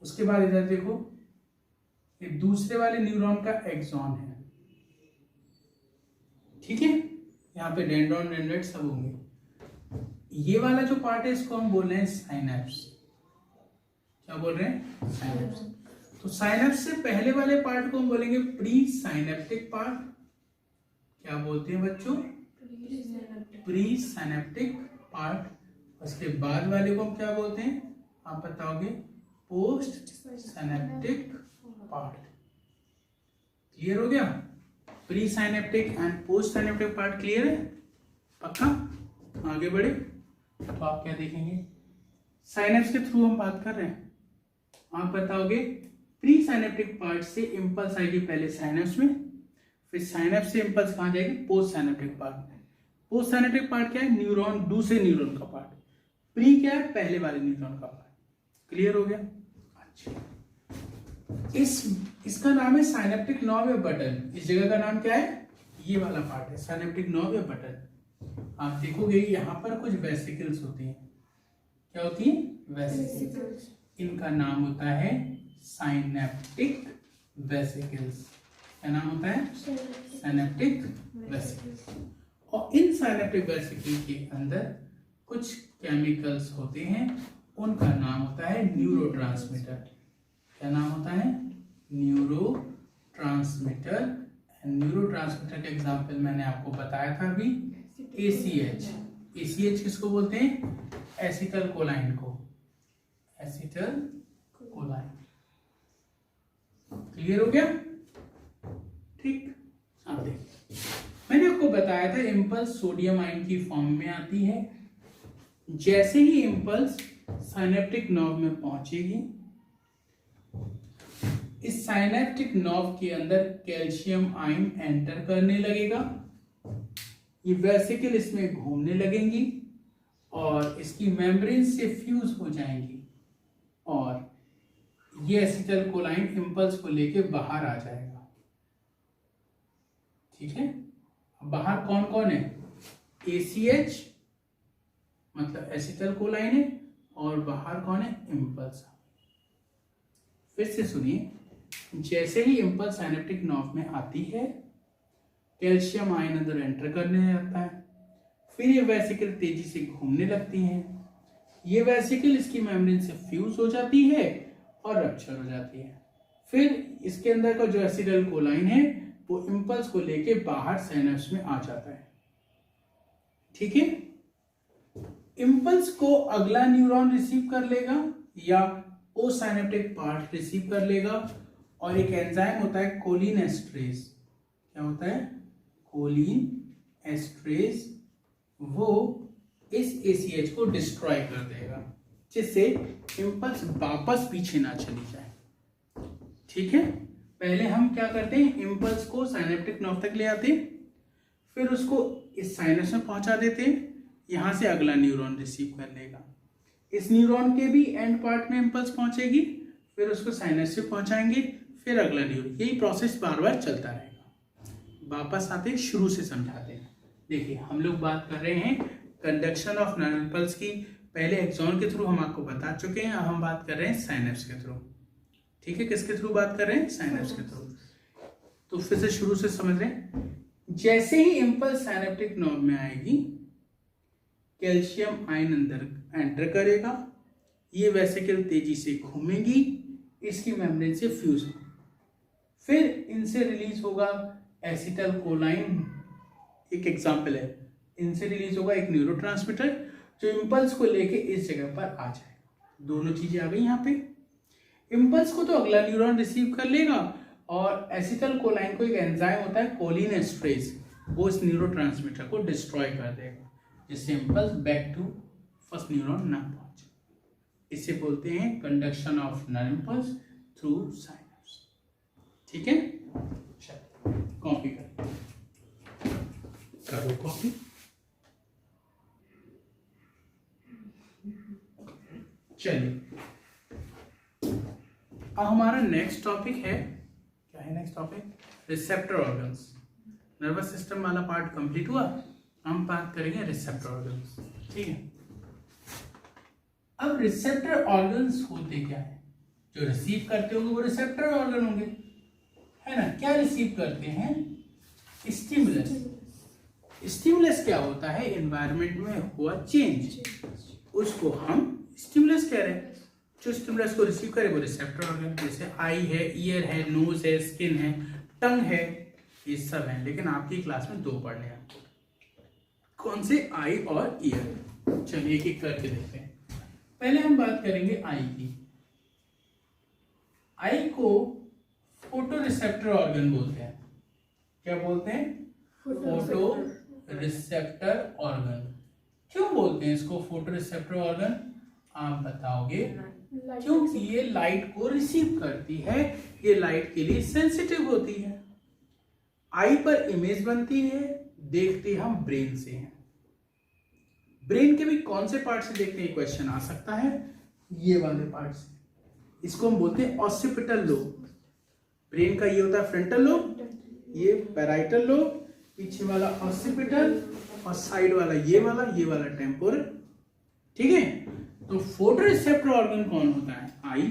उसके बाद इधर देखो ये दूसरे वाले न्यूरॉन का एक्सॉन है। ठीक है, यहाँ पे डेंड्रॉन, डेंड्राइट सब होंगे। ये वाला जो पार्ट है इसको हम बोल रहे हैं साइनेप्स। क्या बोल रहे हैं, साइनेप्स। तो साइनेप्स से पहले वाले पार्ट को हम बोलेंगे प्री साइनेप्टिक पार्ट। क्या बोलते हैं बच्चों, प्री साइनेप्टिक पार्ट। उसके बाद वाले को हम क्या बोलते हैं, आप बताओगे, पोस्ट साइनेप्टिक पार्ट। क्लियर हो गया, pre synaptic and post synaptic part clear है, पक्का? आगे बढ़े तो आप क्या देखेंगे, साइनेप्स के थ्रू हम बात कर रहे हैं, आप बताओगे प्री साइनेप्टिक पार्ट से इंपल्स आएगी पहले साइनेप्स में, फिर साइनेप्स से इंपल्स कहाँ जाएगी, पोस्ट साइनेप्टिक पार्ट में। पोस्ट साइनेप्टिक पार्ट क्या है, न्यूरॉन, दूसरे न्यूरॉन का पार्ट। प्री क्या है, पहले वाले न्यूरॉन का पार्ट। क्लियर हो गया? अच्छा, इसका नाम है साइनेप्टिक नॉब या बटन। इस जगह का नाम क्या है, ये वाला पार्ट है साइनेप्टिक नॉब या बटन। आप देखोगे यहाँ पर कुछ वेसिकल्स होती हैं। क्या होती है, वेसिकल्स। इनका नाम होता है साइनेप्टिक वेसिकल्स। क्या नाम होता है, साइनेप्टिक वेसिकल्स। और इन साइनेप्टिक वेसिकल के अंदर कुछ केमिकल्स होते हैं, उनका नाम होता है न्यूरोट्रांसमीटर। क्या नाम होता है, न्यूरोट्रांसमीटर। न्यूरोट्रांसमीटर का एग्जांपल मैंने आपको बताया था अभी, ACH। ACH किसको बोलते हैं, एसिटल कोलाइन को, एसिटल कोलाइन। क्लियर हो गया? ठीक, अब देखिए मैंने आपको बताया था इम्पल्स सोडियम आयन की फॉर्म में आती है। जैसे ही इम्पल्स साइनेप्टिक नर्व में पहुंचेगी। इस साइनेप्टिक नर्व के अंदर कैल्शियम आयन एंटर करने लगेगा, ये वेसिकल इसमें घूमने लगेंगी और इसकी मेम्ब्रेन से फ्यूज हो जाएंगी और ये एसिटाइल कोलाइन इंपल्स को लेके बाहर आ जाएगा। ठीक है, बाहर कौन कौन है? ACH मतलब एसिटाइल कोलाइन है और बाहर कौन है? इंपल्स। फिर से सुनिए, जैसे ही इंपल्स साइनेप्टिक नर्व में आती है, कैल्शियम आयन अंदर एंटर करने लगता है, फिर ये वेसिकल तेजी से घूमने लगती हैं, ये वेसिकल इसकी मेम्ब्रेन से फ्यूज हो जाती है और रप्चर हो जाती है। फिर इसके अंदर का जो एसिटाइल कोलाइन है वो इंपल्स को लेके बाहर साइनेप्स में आ जाता है। ठीक है, इंपल्स को अगला न्यूरॉन रिसीव कर लेगा या वो साइनेप्टिक पार्ट रिसीव कर लेगा और एक एंजाइम होता है कोलिन एस्ट्रेज। क्या होता है? Choline esterase. वो इस ACH को डिस्ट्रॉय कर देगा जिससे इंपल्स वापस पीछे ना चली जाए। ठीक है, पहले हम क्या करते हैं, इंपल्स को साइनेप्टिक नर्व तक ले आते, फिर उसको इस साइनस में पहुंचा देते, यहां से अगला न्यूरॉन रिसीव कर लेगा, इस न्यूरॉन के भी एंड पार्ट में इंपल्स पहुंचेगी, फिर उसको साइनस से पहुंचाएंगे, फिर अगला न्यूरॉन। यही प्रोसेस बार बार चलता रहेगा। वापस आते शुरू से समझाते हैं। देखिए, हम लोग बात कर रहे हैं कंडक्शन ऑफ नर्व इंपल्स की। पहले एक्सॉन के थ्रू हम आपको बता चुके हैं, अब हम बात कर रहे हैं साइनेप्स के थ्रू। ठीक है, किसके थ्रू बात कर रहे हैं? साइनेप्स के थ्रू। तो फिर से शुरू से समझ रहे हैं। जैसे ही इंपल्स साइनेप्टिक नर्व में आएगी, कैल्शियम आयन अंदर एंटर करेगा, ये वेसिकल तेजी से घूमेगी, इसकी मेम्ब्रेन से फ्यूज होगी, फिर इनसे रिलीज होगा एसिटाइल कोलाइन। एक एग्जांपल है, इनसे रिलीज होगा एक न्यूरोट्रांसमीटर जो इंपल्स को लेके इस जगह पर आ जाएगा। दोनों चीजें आ गई यहाँ पे। इंपल्स को तो अगला न्यूरॉन रिसीव कर लेगा और एसिटाइल कोलाइन को एक एंजाइम होता है कोलिन एस्ट्रेज, वो इस न्यूरोट्रांसमीटर को डिस्ट्रॉय कर देगा जिससे impulse back to first neuron ना पहुंचे। इसे बोलते हैं conduction of nerve impulse through synapse. ठीक है, चलो कॉपी करो कॉपी। चलिए, अब हमारा नेक्स्ट टॉपिक है, क्या है next topic? Receptor organs. Nervous system वाला पार्ट कंप्लीट हुआ, हम बात करेंगे रिसेप्टर ऑर्गन्स। ठीक है, अब रिसेप्टर ऑर्गन्स होते क्या है? जो रिसीव करते होंगे वो रिसेप्टर ऑर्गन होंगे, है ना? क्या रिसीव करते हैं? स्टिमुलस। स्टिमुलस क्या होता है? एनवायरनमेंट में हुआ चेंज, उसको हम स्टिमुलस कह रहे हैं। जो स्टिमुलस को रिसीव करे वो रिसेप्टर ऑर्गन, जैसे आई है, ईयर है, नोज है, स्किन है, टंग है, ये सब है। लेकिन आपकी क्लास में 2 पढ़ने हैं आपको, कौन से? आई और ईयर। चलिए एक एक करके देखते हैं। पहले हम बात करेंगे आई की। आई को फोटो रिसेप्टर ऑर्गन बोलते हैं। क्या बोलते हैं? Photo receptor organ. क्यों बोलते हैं इसको फोटो रिसेप्टर ऑर्गन? आप बताओगे क्योंकि ये लाइट को रिसीव करती है, ये लाइट के लिए सेंसिटिव होती है। आई पर इमेज बनती है, देखते हम ब्रेन से हैं। ब्रेन के भी कौन से पार्ट से देखते हैं क्वेश्चन आ सकता है? ये वाले पार्ट से। इसको हम बोलते हैं ऑसिपिटल लोब। ब्रेन का ये होता है फ्रंटल लोब, ये पैराइटल लोब, पीछे वाला ऑसिपिटल और साइड वाला ये वाला टेम्पोरल। ठीक है, तो फोटो रिसेप्टर ऑर्गन कौन होता है? आई,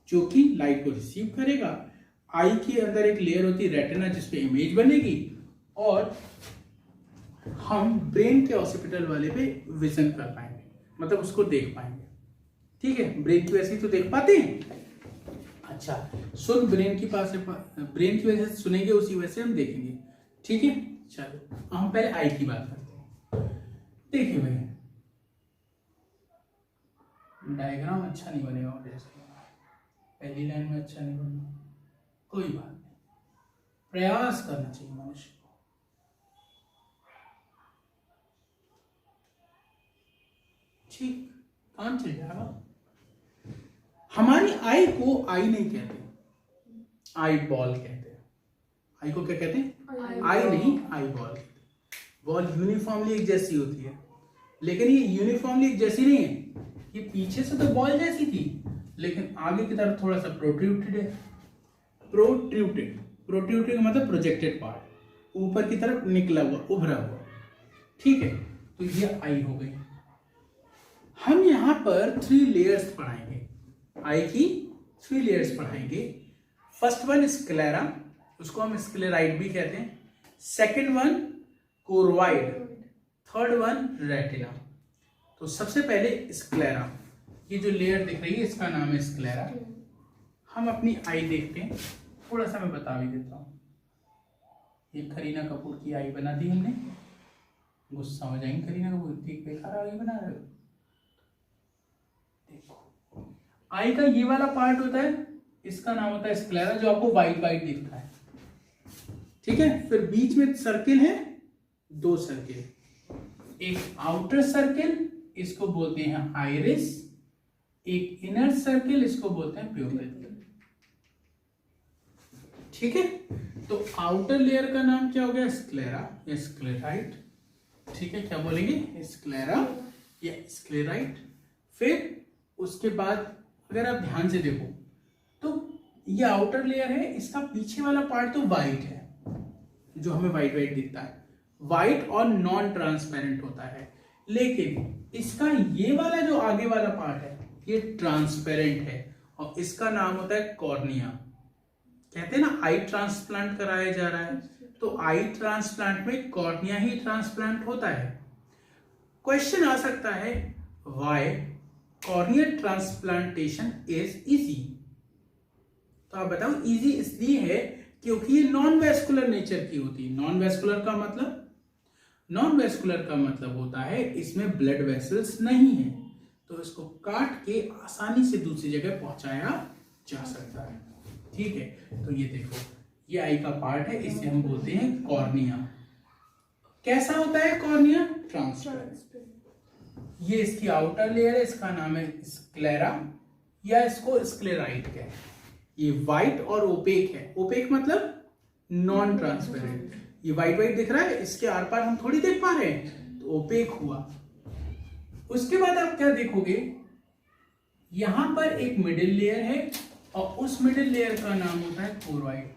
जो कि लाइट को रिसीव करेगा। आई के अंदर एक लेयर होती है रेटिना जिसपे इमेज बनेगी और हम ब्रेन के ऑसिपिटल वाले पे विजन कर पाएंगे, मतलब उसको देख पाएंगे। ठीक है, ब्रेन की वैसे ही तो देख पाते हैं। अच्छा, सुन ब्रेन की पास ब्रेन की वजह से सुनेंगे, उसी वजह से हम देखेंगे। ठीक है, चलो हम पहले आई की बात करते हैं। देखिए भाई, डायग्राम अच्छा नहीं बनेगा मेरे से, पहली लाइन में अच्छा नहीं बनेगा, कोई बात नहीं, प्रयास करना चाहिए मनुष्य को। ठीक, काम चल जाएगा। हमारी आई को आई नहीं कहते, आई बॉल कहते हैं। आई को क्या कहते हैं? आई नहीं, आई बॉल कहते हैं। बॉल यूनिफॉर्मली एक जैसी होती है, लेकिन ये यूनिफॉर्मली एक जैसी नहीं है। ये पीछे से तो बॉल जैसी थी, लेकिन आगे की तरफ थोड़ा सा प्रोट्रूटेड है। प्रोट्रूटेड, प्रोट्रूटेड का मतलब प्रोजेक्टेड पार्ट, ऊपर की तरफ निकला हुआ, उभरा हुआ। ठीक है, तो ये आई हो गई। हम यहाँ पर 3 लेयर्स पढ़ाएंगे, आई की 3 लेयर्स पढ़ाएंगे। फर्स्ट वन स्क्लेरा, उसको हम स्क्लेराइड भी कहते हैं। Second one choroid, third one retina. तो सबसे पहले स्क्लेरा, ये जो लेयर दिख रही है इसका नाम है स्क्लेरा। हम अपनी आई देखते हैं, थोड़ा सा मैं बता भी देता हूँ। ये करीना कपूर की आई बना दी हमने, गुस्सा हो जाएंगे करीना कपूर, ठीक बेकार आई बना रहे हो। देखो आई का ये वाला पार्ट होता है, इसका नाम होता है स्क्लेरा, जो आपको वाइट वाइट दिखता है। ठीक है, फिर बीच में सर्किल है, 2 सर्किल, एक आउटर सर्किल, इसको बोलते हैं आइरिस, एक इनर सर्किल, इसको बोलते हैं प्यूपिल। ठीक है, तो आउटर लेयर का नाम क्या हो गया? स्क्लेरा या स्क्लेराइट। ठीक है, क्या बोलेंगे? स्क्लेरा या स्क्लेराइट। फिर उसके बाद अगर आप ध्यान से देखो तो ये आउटर लेयर है, इसका पीछे वाला पार्ट तो वाइट है, जो हमें वाइट वाइट दिखता है, वाइट और नॉन ट्रांसपेरेंट होता है। लेकिन इसका ये वाला जो आगे वाला पार्ट है ये ट्रांसपेरेंट है, और इसका नाम होता है कॉर्निया। कहते हैं ना आई ट्रांसप्लांट कराया जा रहा है, तो आई ट्रांसप्लांट में कॉर्निया ही ट्रांसप्लांट होता है। क्वेश्चन आ सकता है why cornea transplantation is easy. तो आप बताओ, इजी इसलिए है क्योंकि ये नॉन वेस्कुलर नेचर की होती है। नॉन वेस्कुलर का मतलब, नॉन वेस्कुलर का मतलब होता है इसमें ब्लड वेसल्स नहीं है, तो इसको काट के आसानी से दूसरी जगह पहुंचाया जा सकता है। ठीक है, तो ये देखो, ये आई का पार्ट है, इसे हम बोलते हैं कॉर्निया। कैसा होता है कॉर्निया? ट्रांसपेरेंट। ये इसकी आउटर लेयर है, इसका नाम है स्क्लेरा या इसको स्क्लेराइट कहते हैं। ये व्हाइट और ओपेक है। ओपेक मतलब नॉन ट्रांसपेरेंट। ये व्हाइट व्हाइट दिख रहा है, इसके आर पार हम थोड़ी देख पा रहे हैं, तो ओपेक हुआ। उसके बाद आप क्या देखोगे, यहां पर एक मिडिल लेयर है, और उस मिडिल लेयर का नाम होता है कोरोइड।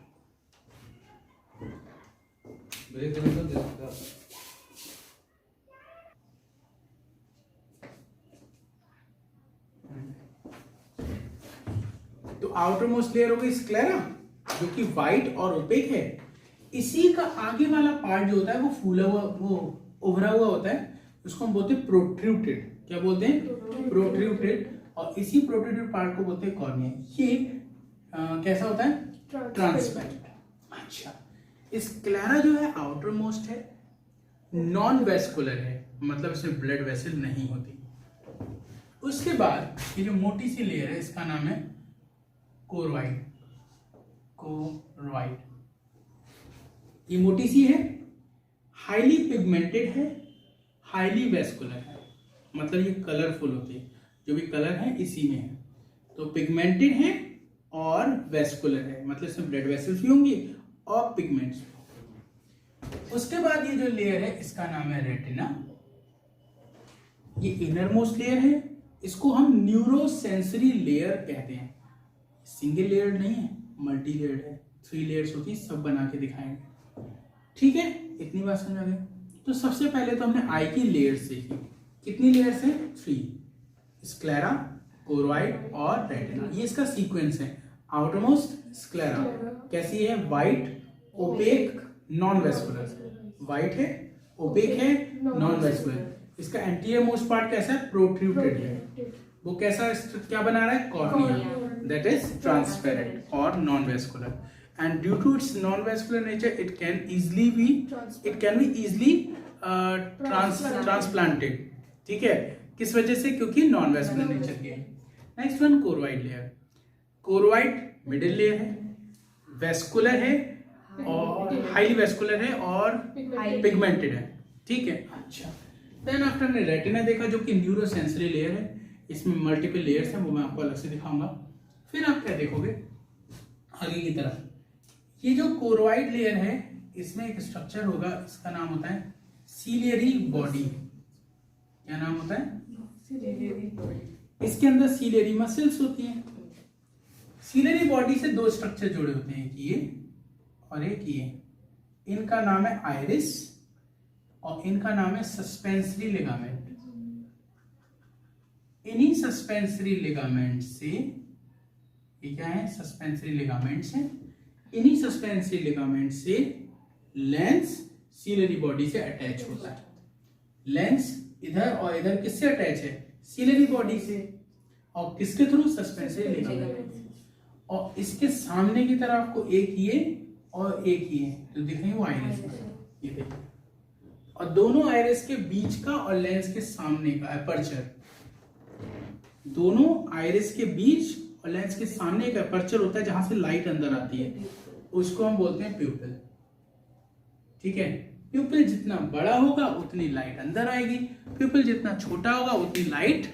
तो आउटर मोस्ट लेयर हो गई स्क्लेरा, जो कि व्हाइट और ओपेक है। इसी का आगे वाला पार्ट जो होता है वो फूला हुआ, वो उभरा हुआ होता है, उसको हम बोलते हैं प्रोट्रूटेड। क्या बोलते हैं? प्रोट्रूटेड। और इसी प्रोट्रूटेड पार्ट को बोलते हैं कॉर्निया। ये कैसा होता है? ट्रांसपेरेंट। अच्छा, स्क्लेरा जो है आउटर मोस्ट है, नॉन वेस्कुलर है, मतलब इसमें ब्लड वेसल नहीं होती। उसके बाद ये जो मोटी सी लेयर है इसका नाम है कोरोइड। कोरोइड ये मोटी सी है, हाईली पिगमेंटेड है, हाईली वेस्कुलर है, मतलब ये कलरफुल होती है। जो भी कलर है इसी में है, तो पिगमेंटेड है और वेस्कुलर है, मतलब इसमें ब्लड वेसल्स भी होंगी और पिगमेंट्स। उसके बाद ये जो लेयर है इसका नाम है रेटिना। ये इनर मोस्ट लेयर है, इसको हम न्यूरोसेंसरी लेयर कहते हैं। सिंगल लेयर नहीं है, मल्टी लेयर्ड है, 3 लेयर्स होती है, सब बना के दिखाएंगे। ठीक है, इतनी बात समझ आ गई। तो सबसे पहले तो हमने आई की लेयर्स देखी। कितनी लेयर्स है? 3, स्क्लेरा, कोरोइड और रेटिना। ये इसका सीक्वेंस है। आउटरमोस्ट स्क्लेरा कैसी है? White, opaque, non vascular. White है, ओपेक है, नॉन वेस्कुलर। इसका एंटीरियर मोस्ट पार्ट कैसा है? प्रोट्रूटेड है। वो कैसा, क्या बना रहा है? कॉर्निया, दैट इज ट्रांसपेरेंट और non vascular. And due to its non-vascular nature, it can be easily transplanted. ठीक है, किस वजह से? क्योंकि नॉन वेस्कुलर नेचर की है। Next one choroid layer. Choroid middle layer है, वेस्कुलर है और हाईली वेस्कुलर है और पिगमेंटेड है। ठीक है, अच्छा। देन आफ्टर हमने रेटिना देखा, जो कि न्यूरोसेंसरी लेयर है। इसमें मल्टीपल लेयर्स हैं, वो मैं आपको अलग से दिखाऊंगा। फिर आप क्या देखोगे आगे की तरफ, ये जो कोरोइड लेयर है इसमें एक स्ट्रक्चर होगा, इसका नाम होता है सीलियरी बॉडी। क्या नाम होता है? Ciliary body. इसके अंदर सीलियरी मसल्स होती हैं। सीलियरी बॉडी से दो स्ट्रक्चर जुड़े होते हैं, एक ये और एक ये। इनका नाम है आइरिस और इनका नाम है सस्पेंसरी लिगामेंट। इन्हीं सस्पेंसरी लिगामेंट से, ये क्या है? सस्पेंसरी लिगामेंट से, इन्हीं सस्पेंसरी लिगामेंट से लेंस सीलियरी बॉडी से अटैच होता है। लेंस इधर और इधर किससे अटैच है? सीलियरी बॉडी से। और किसके थ्रू? Suspensory ligament. और इसके सामने की तरफ आपको एक ये और एक ये जो दिख रही है वो आइरिस है, ये देखिए। और दोनों आइरिस के बीच का और लेंस के सामने का एपर्चर, दोनों आइरिस के बीच और लेंस के सामने एक एपर्चर होता है जहां से लाइट अंदर आती है, उसको हम बोलते हैं प्यूपिल। ठीक है, प्यूपिल जितना बड़ा होगा उतनी लाइट अंदर आएगी, प्यूपिल जितना छोटा होगा उतनी लाइट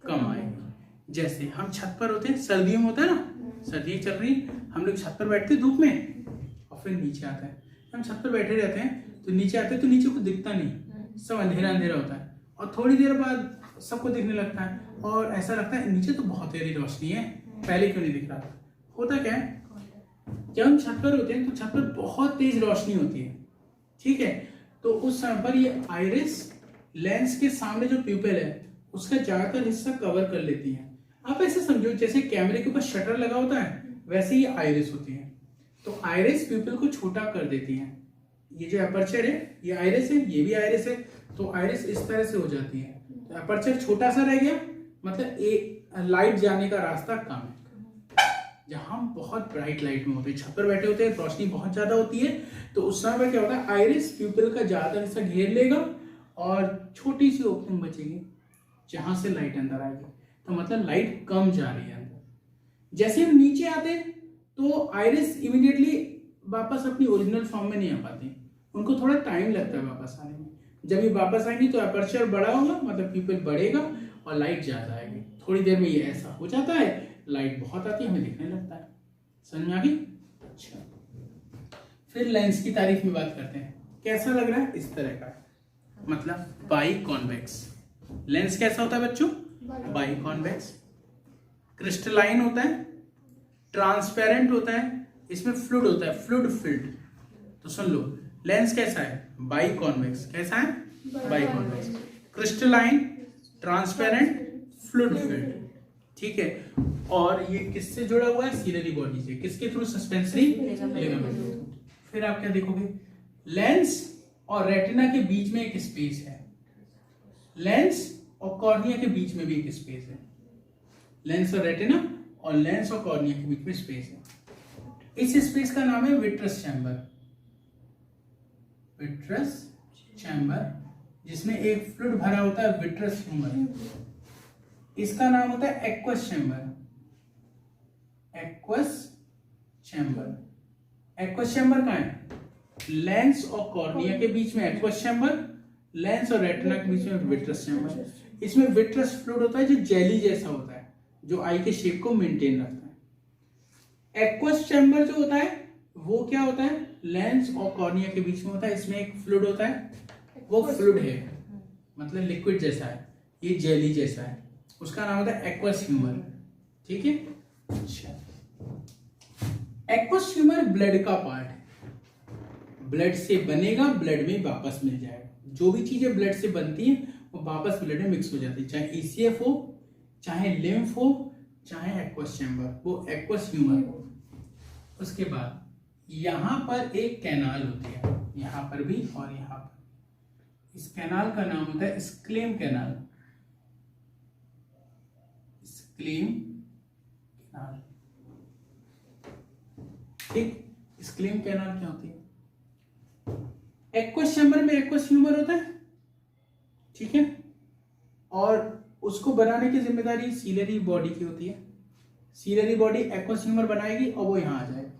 कम आएगी। जैसे हम छत पर होते हैं, सर्दियों में होता है ना, सर्दी चल रही, हम लोग छत पर बैठते हैं धूप में और फिर नीचे आते हैं। हम छत पर बैठे रहते हैं तो नीचे आते हैं तो नीचे कुछ दिखता नहीं, सब अंधेरा अंधेरा होता है। और थोड़ी देर बाद सबको दिखने लगता है और ऐसा लगता है नीचे तो बहुत तेरी रोशनी है, पहले क्यों नहीं दिख रहा था। होता क्या है, जब हम छत पर होते हैं तो छत पर बहुत तेज रोशनी होती है। ठीक है, तो उस समय पर ये आइरिस लेंस के सामने जो प्यूपिल है उसका ज्यादातर हिस्सा कवर कर लेती है। आप ऐसे समझो जैसे कैमरे के ऊपर शटर लगा होता है, वैसे ही आइरिस होती है। तो आइरिस प्यूपिल को छोटा कर देती है। ये जो एपर्चर है ये आइरिस है, ये भी आइरिस है, तो आइरिस इस तरह से हो जाती है। तो एपर्चर छोटा सा रह गया, मतलब एक लाइट जाने का रास्ता कम है। जहां हम बहुत ब्राइट लाइट में होते हैं, छत पर बैठे होते हैं, रोशनी बहुत ज्यादा होती है, तो उस समय क्या होता है, आइरिस प्यूपिल का ज्यादा हिस्सा घेर लेगा और छोटी सी ओपनिंग बचेगी जहां से लाइट अंदर आएगी। तो मतलब लाइट कम जा रही है अंदर। जैसे हम नीचे आते हैं तो आइरिस इमीडिएटली वापस अपनी ओरिजिनल फॉर्म में नहीं आ पाती, उनको थोड़ा टाइम लगता है वापस आने में। जब ये वापस आएंगी तो एपर्चर बड़ा होगा, मतलब प्यूपिल बढ़ेगा और लाइट ज्यादा आएगी। थोड़ी देर में ये ऐसा हो जाता है, लाइट बहुत आती है, हमें दिखने लगता है। समझ में आ गई? अच्छा, फिर लेंस की तारीफ में बात करते हैं। कैसा लग रहा है? इस तरह का, मतलब बाई कॉन्वेक्स। लेंस कैसा होता है बच्चों? By convex. क्रिस्टलाइन होता है, ट्रांसपेरेंट होता है, इसमें फ्लूइड होता है, फ्लूइड फिल्ड। तो सुन लो, लेंस कैसा है? By convex. कैसा है? By convex. Crystalline, transparent, fluid filled. ठीक है, और ये किससे जुड़ा हुआ है? सीलियरी बॉडी से। किसके थ्रू? Suspensory ligament. फिर आप क्या देखोगे, लेंस और रेटिना के बीच में एक स्पेस है, लेंस और कॉर्निया के बीच में भी एक स्पेस है। लेंस और रेटिना और लेंस और कॉर्निया के बीच में स्पेस है। इस स्पेस का नाम है विट्रस चैम्बर। विट्रस चैम्बर, जिसमें एक फ्लूइड भरा होता है, विट्रस ह्यूमर। इसका नाम होता है aqueous chamber. Aqueous chamber. Aqueous chamber कहाँ है? लेंस और कॉर्निया के बीच में एक्वस चैम्बर, लेंस और रेटिना के बीच में विट्रस चैम्बर। इसमें विट्रस फ्लूइड होता है जो जेली जैसा होता है, जो आई के शेप को मेंटेन रखता है। एक्वस चैम्बर जो होता है वो क्या होता है? लेंस और कॉर्निया के बीच में होता है। इसमें एक फ्लूइड होता है, वो फ्लूइड है, मतलब लिक्विड जैसा है, ये जेली जैसा है, उसका नाम होता है एक्वस ह्यूमर। ठीक है, अच्छा, एक्वस ह्यूमर ब्लड का पार्ट है, ब्लड से बनेगा, ब्लड में वापस मिल जाएगा। जो भी चीजें ब्लड से बनती है वो वापस ब्लड में मिक्स हो जाती है, चाहे ईसीएफ हो, चाहे लिम्फ हो, चाहे एक्वस चैम्बर, वो एक्वस ह्यूमर हो। उसके बाद यहां पर एक कैनाल होती है, यहां पर भी और यहां पर। इस कैनाल का नाम होता है स्क्लेम कैनाल। स्क्लेम कैनाल। ठीक, स्क्लेम कैनाल क्या होती है? एक्वस चैम्बर में एक्वस ह्यूमर होता है, ठीक है, और उसको बनाने की जिम्मेदारी सीलियरी बॉडी की होती है। सीलियरी बॉडी एक्वस ह्यूमर बनाएगी और वो यहां आ जाएगा।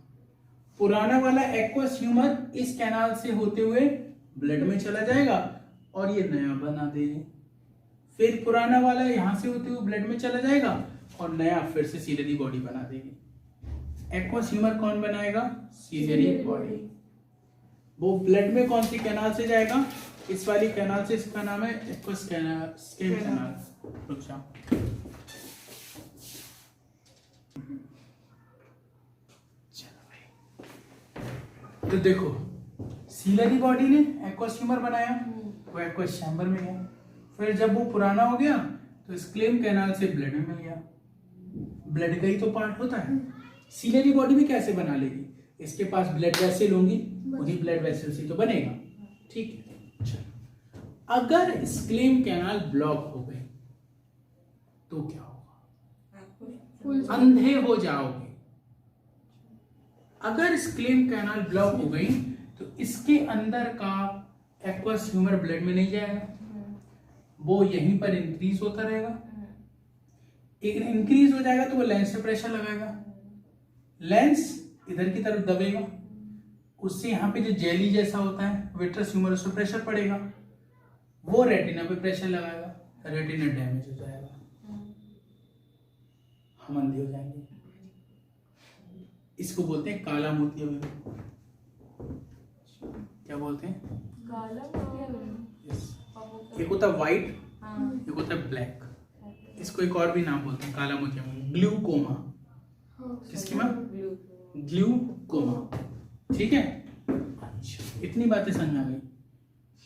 पुराना वाला एक्वस ह्यूमर इस कैनाल से होते हुए ब्लड में चला जाएगा और ये नया बना देगी। फिर पुराना वाला यहाँ से होते हुए ब्लड में चला जाएगा और नया फिर से सीलरी बॉडी बना देगी। एक्वस ह्यूमर कौन बनाएगा? Ciliary body. वो ब्लड में कौन सी कैनाल से जाएगा? इस वाली कैनाल से। इसका नाम है एक्वस कैनाल, स्केम कैनाल। रुक जाओ। तो देखो सीलरी बॉडी ने एक्वस ह्यूमर बनाया, वो एक्वस चैम्बर में गया। फिर जब वो पुराना हो गया तो स्क्लेम कैनाल से ब्लड में मिल गया। ब्लड का ही तो पार्ट होता है। सीलरी बॉडी भी कैसे बना लेगी? इसके पास ब्लड वेसल होंगी, उन्हीं ब्लड वेसल से तो बनेगा। ठीक है, चलो। अगर स्क्लेम कैनाल ब्लॉक हो गई तो क्या होगा? अंधे हो जाओगे। अगर स्क्लेम कैनाल ब्लॉक हो गई तो इसके अंदर का एक्वस ह्यूमर ब्लड में नहीं जाएगा, वो यहीं पर इंक्रीज होता रहेगा। एक इंक्रीज हो जाएगा तो वो लेंस से प्रेशर लगाएगा, लेंस इधर की तरफ दबेगा, उससे यहाँ पे जो जेली जैसा होता है विट्रस ह्यूमर, उस पर प्रेशर पड़ेगा, वो रेटिना पे प्रेशर लगाएगा, रेटिना डैमेज हो जाएगा, हम अंधे हो जाएंगे। इसको बोलते हैं काला मोतियाबिंद। क्या बोलते हैं? काला मोतियाबिंद। एक होता है व्हाइट, एक होता है ब्लैक। इसको एक और भी नाम बोलते हैं काला मोतियाबिंद, ग्लूकोमा। किसकी माँ? ग्लूकोमा। ठीक है, अच्छा, इतनी बातें समझ आ गई।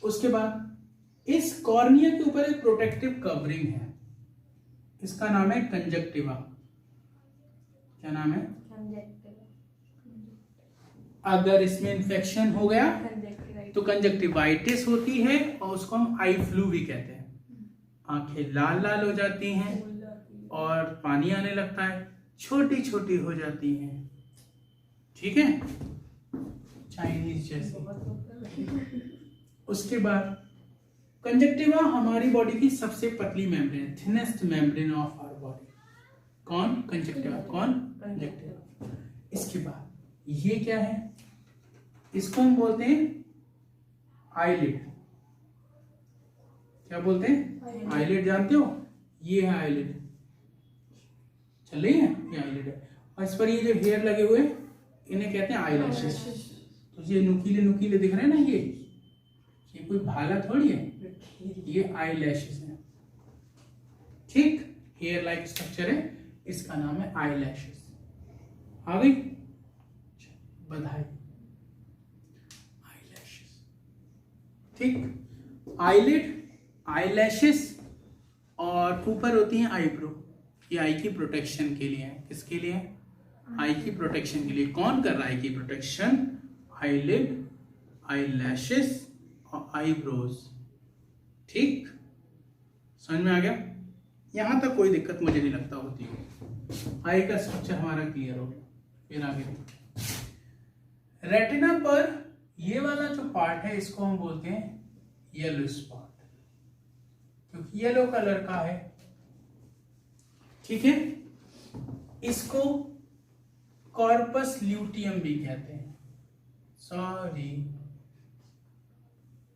उसके बाद इस कॉर्निया के ऊपर एक प्रोटेक्टिव कवरिंग है, इसका नाम है कंजक्टिवा। क्या नाम है? अगर इसमें इंफेक्शन हो गया तो कंजक्टिवाइटिस होती है और उसको हम आई फ्लू भी कहते हैं। आंखें लाल लाल हो जाती हैं और पानी आने लगता है, छोटी छोटी हो जाती हैं। ठीक है, चाइनीज जैसे। उसके बाद कंजक्टिवा हमारी बॉडी की सबसे पतली membrane, thinnest membrane of our body. कौन? कंजक्टिवा। कौन? कंजक्टिवा। इसके बाद ये क्या है? इसको हम बोलते हैं आईलिड। क्या बोलते हैं? आईलिड। जानते हो? ये है आईलिड, चल रही है, ये आईलिड है। और इस पर ये जो हेयर लगे हुए इन्हें कहते हैं आईलैशेस। तो ये नुकीले नुकीले दिख रहे हैं ना, ये कोई भाला थोड़ी है, ये आईलैशेस है। ठीक, हेयर लाइक स्ट्रक्चर है, इसका नाम है आईलैशेस। आ गई? बधाई। आईलैशेस। ठीक, आईलिड, आईलैशेस और ऊपर होती है आईब्रो। ये आई की प्रोटेक्शन के लिए है। किसके लिए? आई की प्रोटेक्शन के लिए। कौन कर रहा है आई की प्रोटेक्शन? आईलिड, आईलैशेस और आईब्रोज। ठीक, समझ में आ गया? यहां तक कोई दिक्कत मुझे नहीं लगता होती है। आई का स्ट्रक्चर हमारा क्लियर हो गया। फिर आगे रेटिना पर ये वाला जो पार्ट है इसको हम बोलते हैं येलो स्पॉट, क्योंकि येलो कलर का है। ठीक है, इसको कॉर्पस ल्यूटियम भी कहते हैं। Sorry,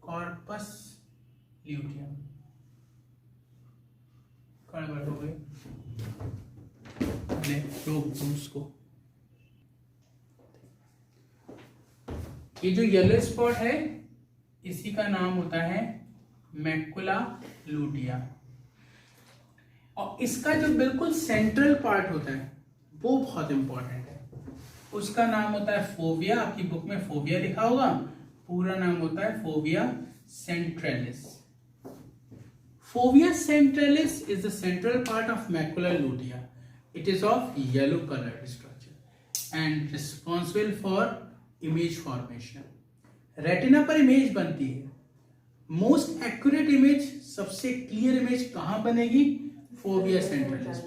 corpus luteum. गड़बड़ हो गई, रोक दो उसको। ये जो येलो स्पॉट है इसी का नाम होता है मैकुला लूटिया। और इसका जो बिल्कुल सेंट्रल पार्ट होता है वो बहुत इंपॉर्टेंट है, उसका नाम होता है फोविया। आपकी बुक में फोविया लिखा होगा, पूरा नाम होता है fovea centralis. Fovea centralis is the central part of macular lutea. It is of yellow colored structure and responsible for image formation. Retina पर इमेज बनती है। मोस्ट एक्यूरेट इमेज, सबसे क्लियर इमेज कहां बनेगी? Fovea centralis.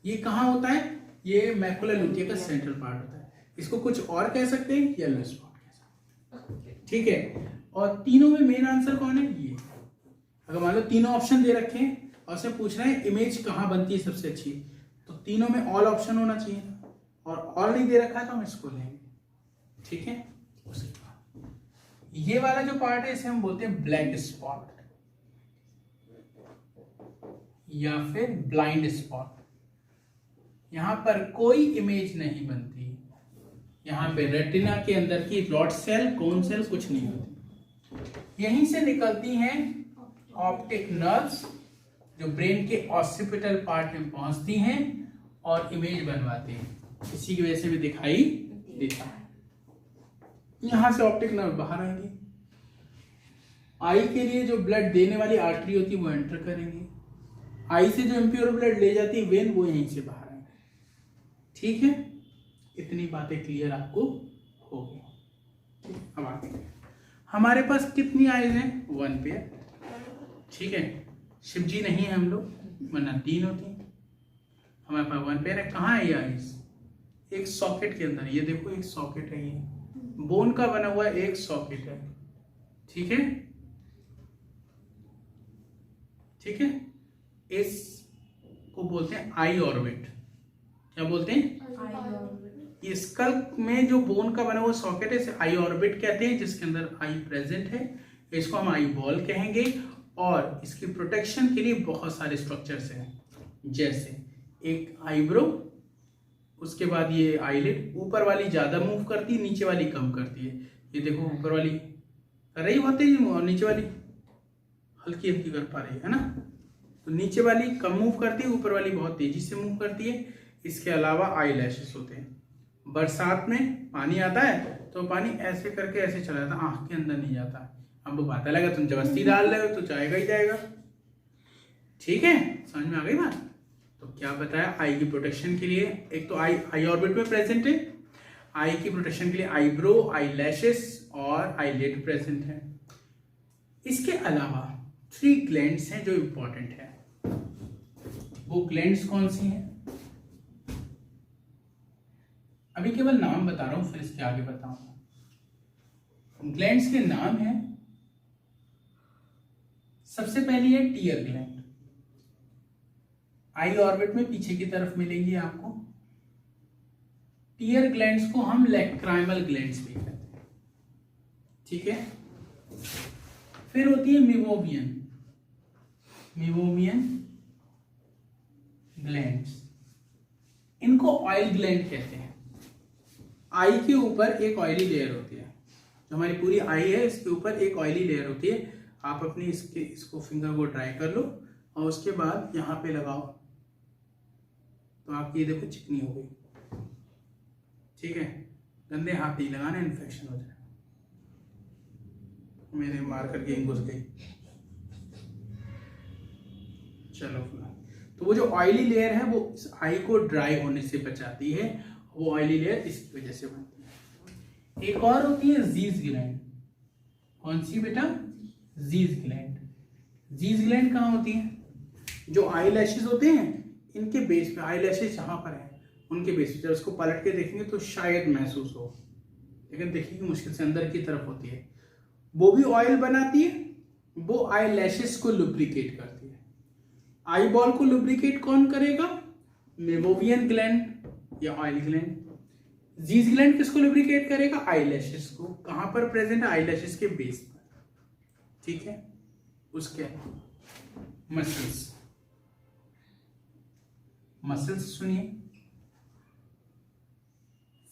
ये कहां होता है? ये मैकुलर लूटिया का सेंट्रल पार्ट होता है। इसको कुछ और कह सकते हैं, येलो स्पॉट कह सकते हैं। ठीक है, और तीनों में मेन आंसर कौन है? ये। अगर मान लो तीनों ऑप्शन दे रखे हैं और से पूछ रहे हैं इमेज कहां बनती है सबसे अच्छी, तो तीनों में ऑल ऑप्शन होना चाहिए, और ऑल नहीं दे रखा है तो हम इसको लेंगे। ठीक है, उसके बाद ये वाला जो पार्ट है इसे हम बोलते हैं ब्लैक स्पॉट। या फिर ब्लाइंड स्पॉट। यहां पर कोई इमेज नहीं बनती, यहां पे रेटिना के अंदर की रॉड सेल, कोन सेल कुछ नहीं होती। यहीं से निकलती हैं ऑप्टिक नर्व्स जो ब्रेन के ऑसिपिटल पार्ट में पहुंचती हैं और इमेज बनवाती हैं। इसी की वजह से भी दिखाई देता है। यहां से ऑप्टिक नर्व बाहर आएंगे, आई के लिए जो ब्लड देने वाली आर्टरी होती है वो एंटर करेंगे, आई से जो इम्प्योर ब्लड ले जाती है वेन, वो यहीं से बाहर आएंगे। ठीक है, इतनी बातें क्लियर आपको हो गई। अब आगे हमारे पास कितनी आईज हैं? 1 पेयर। ठीक है, शिव जी नहीं है हम लोग, वरना 3 होती हैं। हमारे पास 1 पेयर है। कहाँ है ये आईज? एक सॉकेट के अंदर। ये देखो एक सॉकेट है, ये बोन का बना हुआ एक सॉकेट है। ठीक है, ठीक है, इसको बोलते हैं आई ऑर्बिट। क्या बोलते हैं? ये स्कल में जो बोन का बना हुआ सॉकेट है इसे आई ऑर्बिट कहते हैं, जिसके अंदर आई प्रेजेंट है। इसको हम आई बॉल कहेंगे। और इसकी प्रोटेक्शन के लिए बहुत सारे स्ट्रक्चर्स हैं, जैसे एक आईब्रो, उसके बाद ये आईलिड। ऊपर वाली ज्यादा मूव करती है, नीचे वाली कम करती है। ये देखो ऊपर वाली कर रही होती है और नीचे वाली हल्की हल्की कर पा रही है ना। तो नीचे वाली कम मूव करती है, ऊपर वाली बहुत तेजी से मूव करती है। इसके अलावा आई लैशेस होते हैं। बरसात में पानी आता है तो पानी ऐसे करके ऐसे चला जाता है, आंख के अंदर नहीं जाता। अब वो पता लगा तुम जबरदस्ती डाल रहे हो तो जाएगा ही जाएगा। ठीक है, समझ में आ गई बात? तो क्या बताया, आई की प्रोटेक्शन के लिए एक तो आई ऑर्बिट में प्रेजेंट है। आई की प्रोटेक्शन के लिए आईब्रो, आई लैशेस और आई लिड प्रेजेंट है। इसके अलावा 3 ग्लैंड्स हैं जो इंपॉर्टेंट है। वो ग्लैंड्स कौन सी हैं? अभी केवल नाम बता रहा हूं, फिर इसके आगे बताऊंगा। ग्लैंड्स के नाम हैं, सबसे पहली है टीयर ग्लैंड। आई ऑर्बिट में पीछे की तरफ मिलेंगी आपको। टीयर ग्लैंड्स को हम लैक्राइमल ग्लैंड्स भी कहते हैं। ठीक है, फिर होती है मेवोमियन ग्लैंड्स। इनको ऑयल ग्लैंड कहते हैं। आई के ऊपर एक ऑयली लेयर होती है, जो हमारी पूरी आई है इसके ऊपर एक ऑयली लेयर होती है। आप अपनी इसको फिंगर को ड्राई कर लो और उसके बाद यहाँ पे लगाओ तो आपकी ये देखो चिकनी हो गई। ठीक है, गंदे हाथ नहीं लगाने, इन्फेक्शन हो जाए। मेरे मार करके घुस गई। चलो, तो वो जो ऑयली लेयर है वो इस आई को ड्राई होने से बचाती है। वो ऑयली लेयर इसकी वजह से बनती है। एक और होती है जीज ग्लैंड। कौन सी बेटा? जीज ग्लैंड। जीज ग्लैंड कहाँ होती है? जो आई लैशेस होते हैं इनके बेस पे, आई लैशेस जहां पर है उनके बेस पे जब उसको पलट के देखेंगे तो शायद महसूस हो, लेकिन देखिए मुश्किल से अंदर की तरफ होती है। वो भी ऑयल बनाती है, वो आई लैशेस को लुब्रिकेट करती है। आई बॉल को लुब्रिकेट कौन करेगा? मेवोवियन ग्लैंड या ऑयल ग्लैंड। जीज ग्लैंड किसको लुब्रिकेट करेगा? आई लैशेस को। कहां पर प्रेजेंट है? आई लैशेस के बेस पर। ठीक है, उसके मसल्स सुनिए।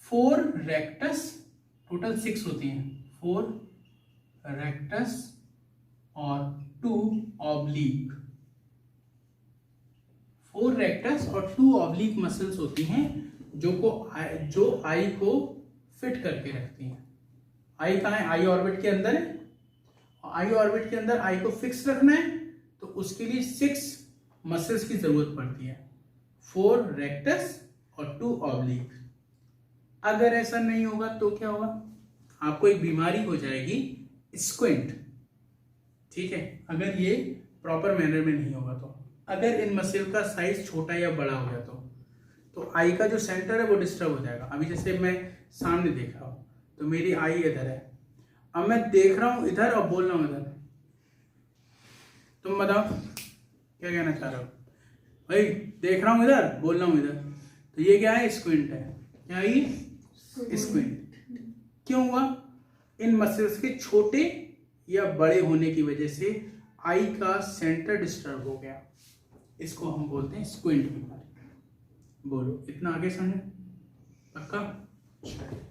4 रेक्टस, टोटल 6 होती हैं। 4 रेक्टस और 2 ऑब्लिक। 4 रेक्टस और 2 ऑब्लिक मसल्स होती हैं जो आई को फिट करके रखती हैं। आई कहाँ है? आई ऑर्बिट के अंदर है। आई ऑर्बिट के अंदर आई को फिक्स रखना है तो उसके लिए 6 मसल्स की जरूरत पड़ती है, 4 रेक्टस और 2 ऑब्लिक। अगर ऐसा नहीं होगा तो क्या होगा? आपको एक बीमारी हो जाएगी, स्क्विंट। ठीक है, अगर ये प्रॉपर मैनर में नहीं होगा तो। अगर इन मसल का साइज छोटा या बड़ा हो गया तो आई का जो सेंटर है वो डिस्टर्ब हो जाएगा। अभी जैसे मैं सामने देख रहा हूं तो मेरी आई इधर है, अब मैं देख रहा हूं इधर और बोल रहा हूं इधर। तुम बताओ क्या कहना चाह रहे हो? भाई देख रहा हूं इधर, बोल रहा हूं इधर, तो ये क्या है? स्क्विंट है। क्या है ये? स्क्विंट। क्यों हुआ? इन मसल्स के छोटे या बड़े होने की वजह से आई का सेंटर डिस्टर्ब हो गया, इसको हम बोलते हैं स्क्विंट बीमारी। बोलो इतना आगे समझे? पक्का? चलिए।